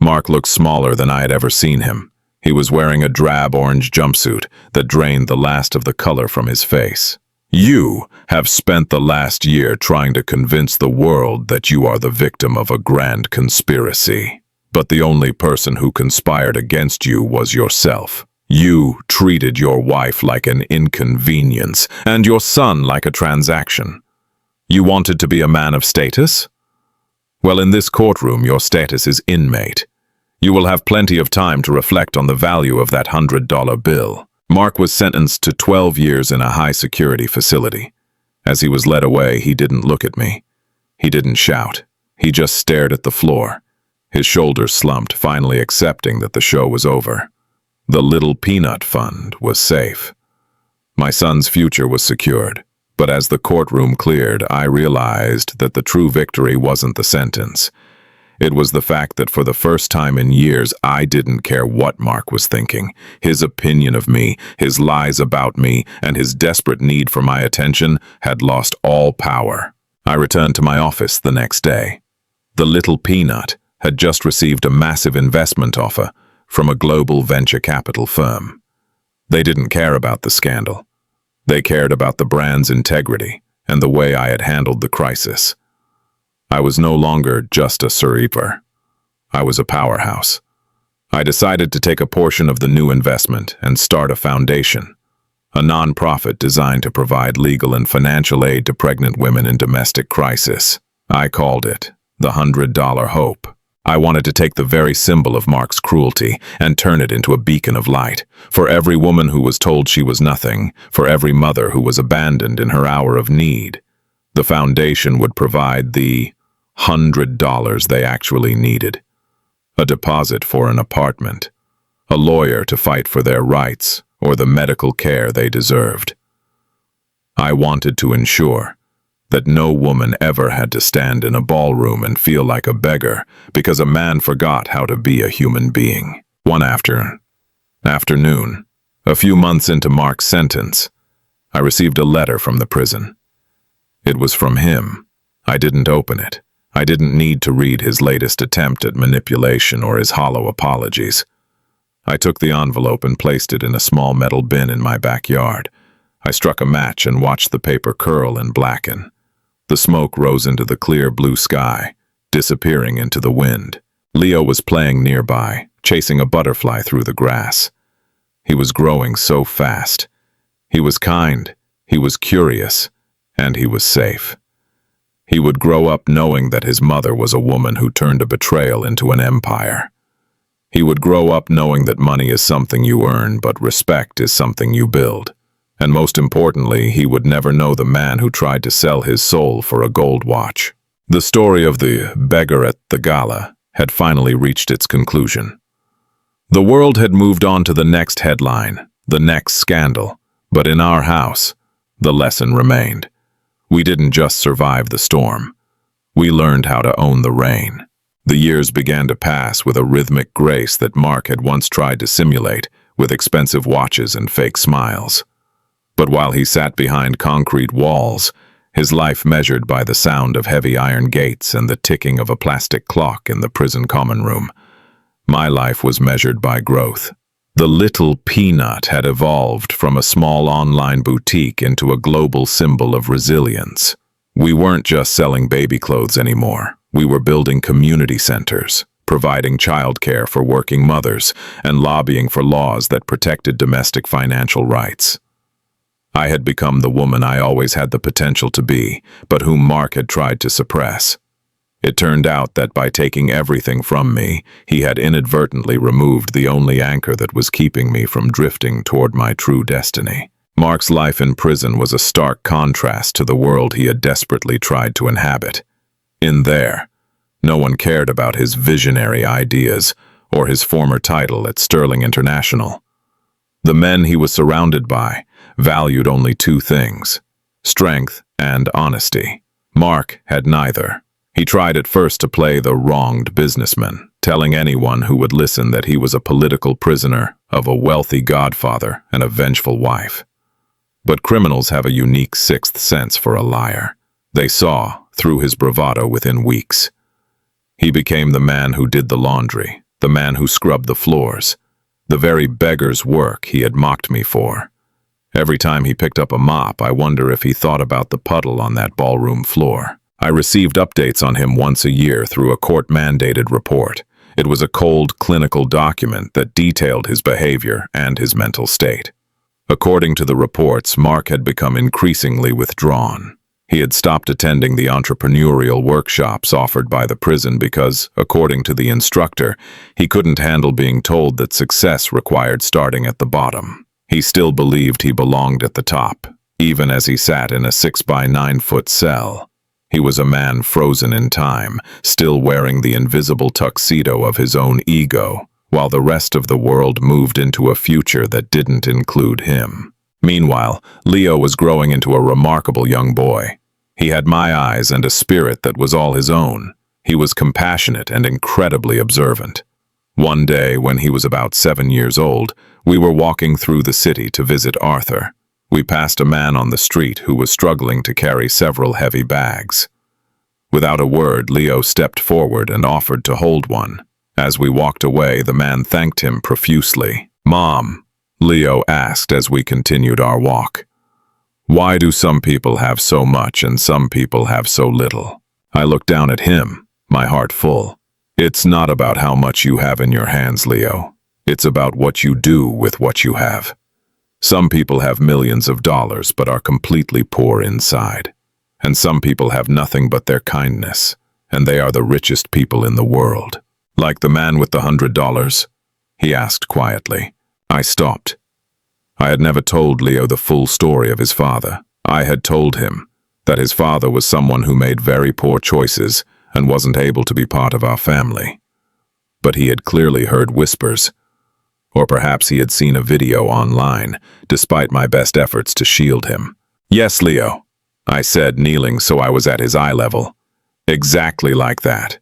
Mark looked smaller than I had ever seen him. He was wearing a drab orange jumpsuit that drained the last of the color from his face. "You have spent the last year trying to convince the world that you are the victim of a grand conspiracy. But the only person who conspired against you was yourself. You treated your wife like an inconvenience and your son like a transaction. You wanted to be a man of status? Well, in this courtroom, your status is inmate. You will have plenty of time to reflect on the value of that $100 bill." Mark was sentenced to 12 years in a high-security facility. As he was led away, he didn't look at me. He didn't shout. He just stared at the floor. His shoulders slumped, finally accepting that the show was over. The Little Peanut Fund was safe. My son's future was secured. But as the courtroom cleared, I realized that the true victory wasn't the sentence. It was the fact that for the first time in years, I didn't care what Mark was thinking. His opinion of me, his lies about me, and his desperate need for my attention had lost all power. I returned to my office the next day. The Little Peanut had just received a massive investment offer from a global venture capital firm. They didn't care about the scandal. They cared about the brand's integrity and the way I had handled the crisis. I was no longer just a survivor. I was a powerhouse. I decided to take a portion of the new investment and start a foundation. a non-profit designed to provide legal and financial aid to pregnant women in domestic crisis. I called it the $100 Hope. I wanted to take the very symbol of Mark's cruelty and turn it into a beacon of light. For every woman who was told she was nothing, for every mother who was abandoned in her hour of need, the foundation would provide the $100 they actually needed. A deposit for an apartment, a lawyer to fight for their rights, or the medical care they deserved. I wanted to ensure that no woman ever had to stand in a ballroom and feel like a beggar because a man forgot how to be a human being. One afternoon, a few months into Mark's sentence, I received a letter from the prison. It was from him. I didn't open it. I didn't need to read his latest attempt at manipulation or his hollow apologies. I took the envelope and placed it in a small metal bin in my backyard. I struck a match and watched the paper curl and blacken. The smoke rose into the clear blue sky, disappearing into the wind. Leo was playing nearby, chasing a butterfly through the grass. He was growing so fast. He was kind, he was curious, and he was safe. He would grow up knowing that his mother was a woman who turned a betrayal into an empire. He would grow up knowing that money is something you earn, but respect is something you build. And most importantly, he would never know the man who tried to sell his soul for a gold watch. The story of the beggar at the Gala had finally reached its conclusion. The world had moved on to the next headline, the next scandal, but in our house, the lesson remained. We didn't just survive the storm. We learned how to own the rain. The years began to pass with a rhythmic grace that Mark had once tried to simulate with expensive watches and fake smiles. But while he sat behind concrete walls, his life measured by the sound of heavy iron gates and the ticking of a plastic clock in the prison common room, my life was measured by growth. The little peanut had evolved from a small online boutique into a global symbol of resilience. We weren't just selling baby clothes anymore. We were building community centers, providing childcare for working mothers, and lobbying for laws that protected domestic financial rights. I had become the woman I always had the potential to be, but whom Mark had tried to suppress. It turned out that by taking everything from me, he had inadvertently removed the only anchor that was keeping me from drifting toward my true destiny. Mark's life in prison was a stark contrast to the world he had desperately tried to inhabit. In there, no one cared about his visionary ideas or his former title at Sterling International. The men he was surrounded by valued only two things: strength and honesty. Mark had neither. He tried at first to play the wronged businessman, telling anyone who would listen that he was a political prisoner of a wealthy godfather and a vengeful wife. But criminals have a unique sixth sense for a liar. They saw through his bravado within weeks. He became the man who did the laundry, the man who scrubbed the floors, the very beggar's work he had mocked me for. Every time he picked up a mop, I wonder if he thought about the puddle on that ballroom floor. I received updates on him once a year through a court-mandated report. It was a cold, clinical document that detailed his behavior and his mental state. According to the reports, Mark had become increasingly withdrawn. He had stopped attending the entrepreneurial workshops offered by the prison because, according to the instructor, he couldn't handle being told that success required starting at the bottom. He still believed he belonged at the top, even as he sat in a 6-by-9-foot cell. He was a man frozen in time, still wearing the invisible tuxedo of his own ego, while the rest of the world moved into a future that didn't include him. Meanwhile, Leo was growing into a remarkable young boy. He had my eyes and a spirit that was all his own. He was compassionate and incredibly observant. One day, when he was about 7 years old, we were walking through the city to visit Arthur. We passed a man on the street who was struggling to carry several heavy bags. Without a word, Leo stepped forward and offered to hold one. As we walked away, the man thanked him profusely. "Mom," Leo asked as we continued our walk, "why do some people have so much and some people have so little?" I looked down at him, my heart full. "It's not about how much you have in your hands, Leo. It's about what you do with what you have." Some people have millions of dollars but are completely poor inside. And some people have nothing but their kindness, and they are the richest people in the world. Like the man with the $100? He asked quietly. I stopped. I had never told Leo the full story of his father. I had told him that his father was someone who made very poor choices and wasn't able to be part of our family. But he had clearly heard whispers. Or perhaps he had seen a video online, despite my best efforts to shield him. Yes, Leo, I said, kneeling so I was at his eye level. Exactly like that.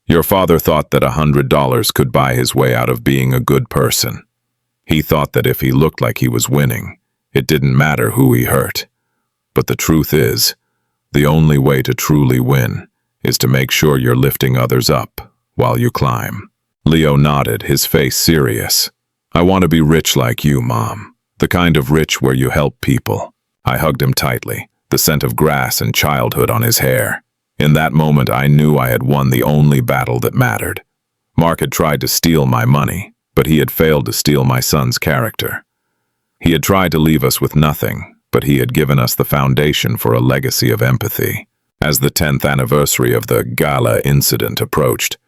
Your father thought that $100 could buy his way out of being a good person. He thought that if he looked like he was winning, it didn't matter who he hurt. But the truth is, the only way to truly win is to make sure you're lifting others up while you climb. Leo nodded, his face serious. I want to be rich like you, Mom. The kind of rich where you help people. I hugged him tightly, the scent of grass and childhood on his hair. In that moment, I knew I had won the only battle that mattered. Mark had tried to steal my money, but he had failed to steal my son's character. He had tried to leave us with nothing, but he had given us the foundation for a legacy of empathy. As the 10th anniversary of the Gala incident approached,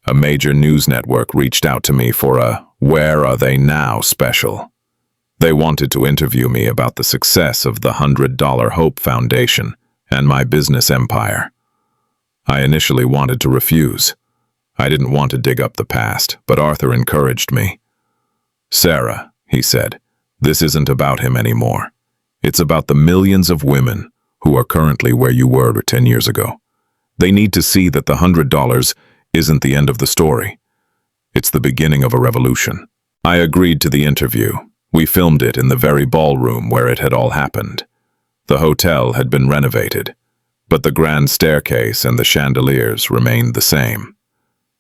a major news network reached out to me for a "Where Are They Now" special. They wanted to interview me about the success of the $100 Hope Foundation and my business empire. I initially wanted to refuse. I didn't want to dig up the past, but Arthur encouraged me. Sarah, he said, this isn't about him anymore. It's about the millions of women who are currently where you were 10 years ago. They need to see that the $100 isn't the end of the story. It's the beginning of a revolution. I agreed to the interview. We filmed it in the very ballroom where it had all happened. The hotel had been renovated, but the grand staircase and the chandeliers remained the same.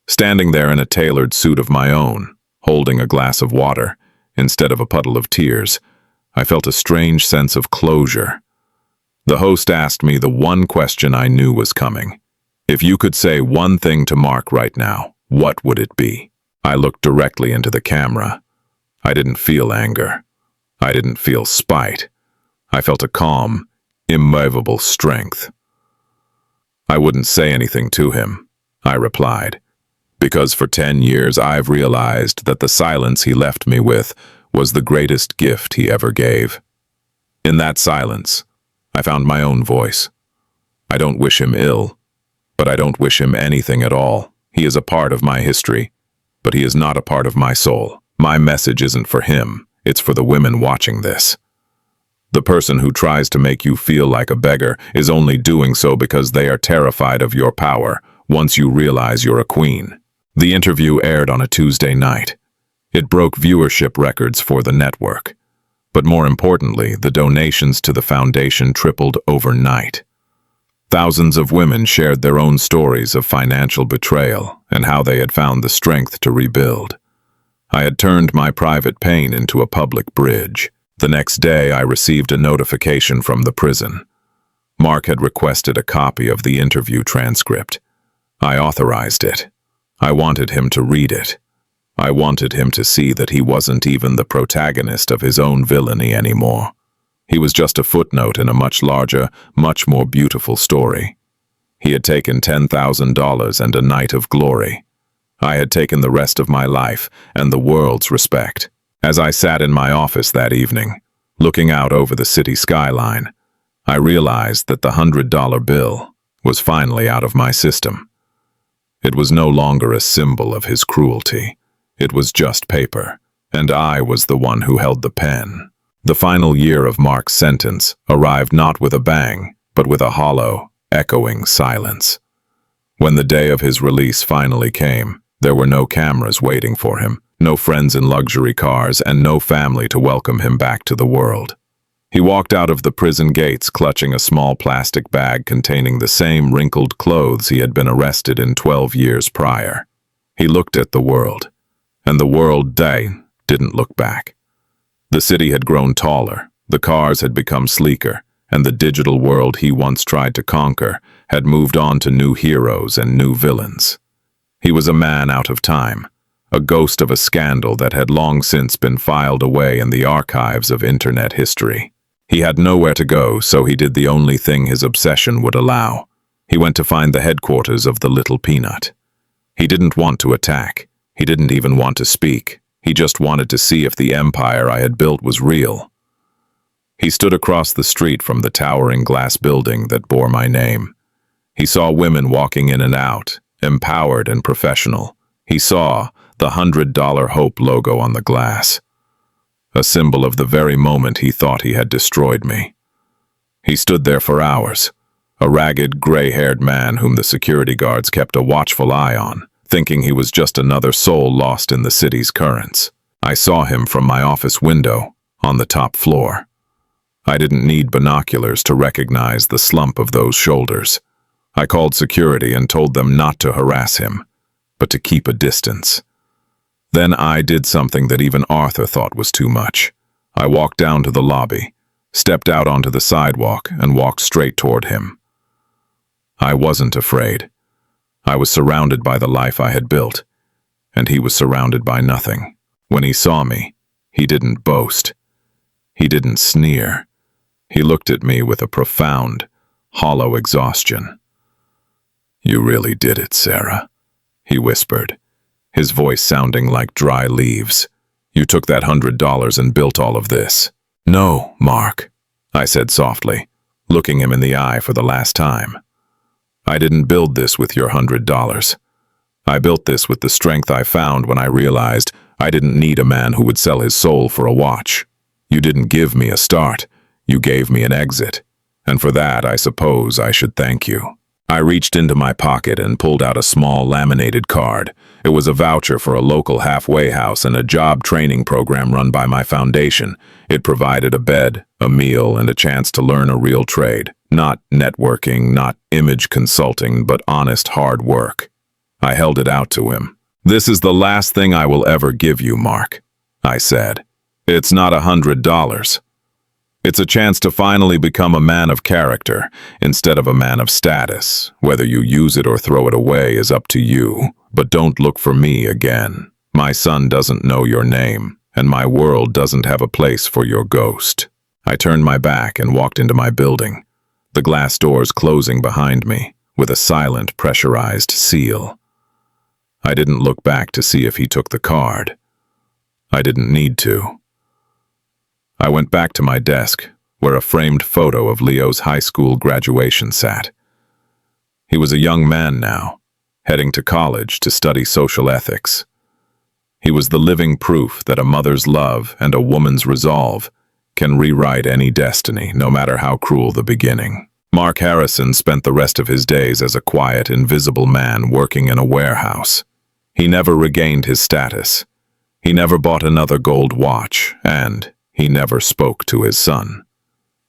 Standing there in a tailored suit of my own, holding a glass of water instead of a puddle of tears, I felt a strange sense of closure. The host asked me the one question I knew was coming. If you could say one thing to Mark right now, what would it be? I looked directly into the camera. I didn't feel anger. I didn't feel spite. I felt a calm, immovable strength. I wouldn't say anything to him, I replied, because for 10 years I've realized that the silence he left me with was the greatest gift he ever gave. In that silence, I found my own voice. I don't wish him ill, but I don't wish him anything at all. He is a part of my history, but he is not a part of my soul. My message isn't for him, it's for the women watching this. The person who tries to make you feel like a beggar is only doing so because they are terrified of your power once you realize you're a queen. The interview aired on a Tuesday night. It broke viewership records for the network. But more importantly, the donations to the foundation tripled overnight. Thousands of women shared their own stories of financial betrayal and how they had found the strength to rebuild. I had turned my private pain into a public bridge. The next day, I received a notification from the prison. Mark had requested a copy of the interview transcript. I authorized it. I wanted him to read it. I wanted him to see that he wasn't even the protagonist of his own villainy anymore. He was just a footnote in a much larger, much more beautiful story. He had taken $10,000 and a night of glory. I had taken the rest of my life and the world's respect. As I sat in my office that evening, looking out over the city skyline, I realized that the $100 bill was finally out of my system. It was no longer a symbol of his cruelty. It was just paper, and I was the one who held the pen. The final year of Mark's sentence arrived not with a bang, but with a hollow, echoing silence. When the day of his release finally came, there were no cameras waiting for him, no friends in luxury cars, and no family to welcome him back to the world. He walked out of the prison gates clutching a small plastic bag containing the same wrinkled clothes he had been arrested in 12 years prior. He looked at the world, and the world didn't look back. The city had grown taller, the cars had become sleeker, and the digital world he once tried to conquer had moved on to new heroes and new villains. He was a man out of time, a ghost of a scandal that had long since been filed away in the archives of internet history. He had nowhere to go, so he did the only thing his obsession would allow. He went to find the headquarters of the Little Peanut. He didn't want to attack. He didn't even want to speak. He just wanted to see if the empire I had built was real. He stood across the street from the towering glass building that bore my name. He saw women walking in and out, empowered and professional. He saw the $100 Hope logo on the glass, a symbol of the very moment he thought he had destroyed me. He stood there for hours, a ragged, gray-haired man whom the security guards kept a watchful eye on, thinking he was just another soul lost in the city's currents. I saw him from my office window, on the top floor. I didn't need binoculars to recognize the slump of those shoulders. I called security and told them not to harass him, but to keep a distance. Then I did something that even Arthur thought was too much. I walked down to the lobby, stepped out onto the sidewalk, and walked straight toward him. I wasn't afraid. I was surrounded by the life I had built, and he was surrounded by nothing. When he saw me, he didn't boast. He didn't sneer. He looked at me with a profound, hollow exhaustion. "You really did it, Sarah," he whispered, his voice sounding like dry leaves. "You took that $100 and built all of this." "No, Mark," I said softly, looking him in the eye for the last time. "I didn't build this with your $100. I built this with the strength I found when I realized I didn't need a man who would sell his soul for a watch. You didn't give me a start. You gave me an exit. And for that, I suppose I should thank you." I reached into my pocket and pulled out a small laminated card. It was a voucher for a local halfway house and a job training program run by my foundation. It provided a bed, a meal, and a chance to learn a real trade. Not networking, not image consulting, but honest hard work. I held it out to him. "This is the last thing I will ever give you, Mark," I said. "It's not $100. It's a chance to finally become a man of character instead of a man of status. Whether you use it or throw it away is up to you, but don't look for me again. My son doesn't know your name, and my world doesn't have a place for your ghost." I turned my back and walked into my building, the glass doors closing behind me with a silent, pressurized seal. I didn't look back to see if he took the card. I didn't need to. I went back to my desk, where a framed photo of Leo's high school graduation sat. He was a young man now, heading to college to study social ethics. He was the living proof that a mother's love and a woman's resolve can rewrite any destiny, no matter how cruel the beginning. Mark Harrison spent the rest of his days as a quiet, invisible man working in a warehouse. He never regained his status. He never bought another gold watch, and he never spoke to his son.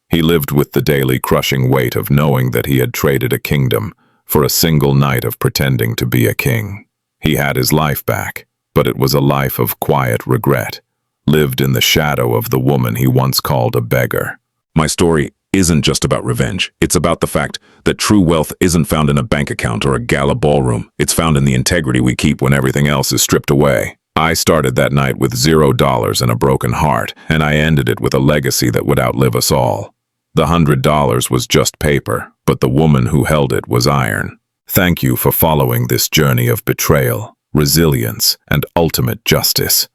He lived with the daily crushing weight of knowing that he had traded a kingdom for a single night of pretending to be a king. He had his life back, but it was a life of quiet regret, lived in the shadow of the woman he once called a beggar. My story isn't just about revenge. It's about the fact that true wealth isn't found in a bank account or a gala ballroom. It's found in the integrity we keep when everything else is stripped away. I started that night with $0 and a broken heart, and I ended it with a legacy that would outlive us all. The $100 was just paper, but the woman who held it was iron. Thank you for following this journey of betrayal, resilience, and ultimate justice.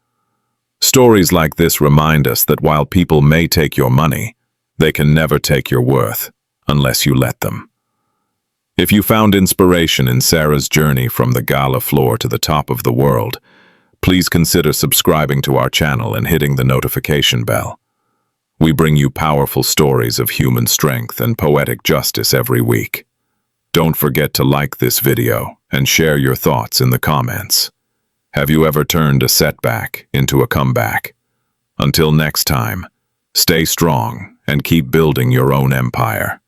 Stories like this remind us that while people may take your money, they can never take your worth, unless you let them. If you found inspiration in Sarah's journey from the gala floor to the top of the world, please consider subscribing to our channel and hitting the notification bell. We bring you powerful stories of human strength and poetic justice every week. Don't forget to like this video and share your thoughts in the comments. Have you ever turned a setback into a comeback? Until next time, stay strong and keep building your own empire.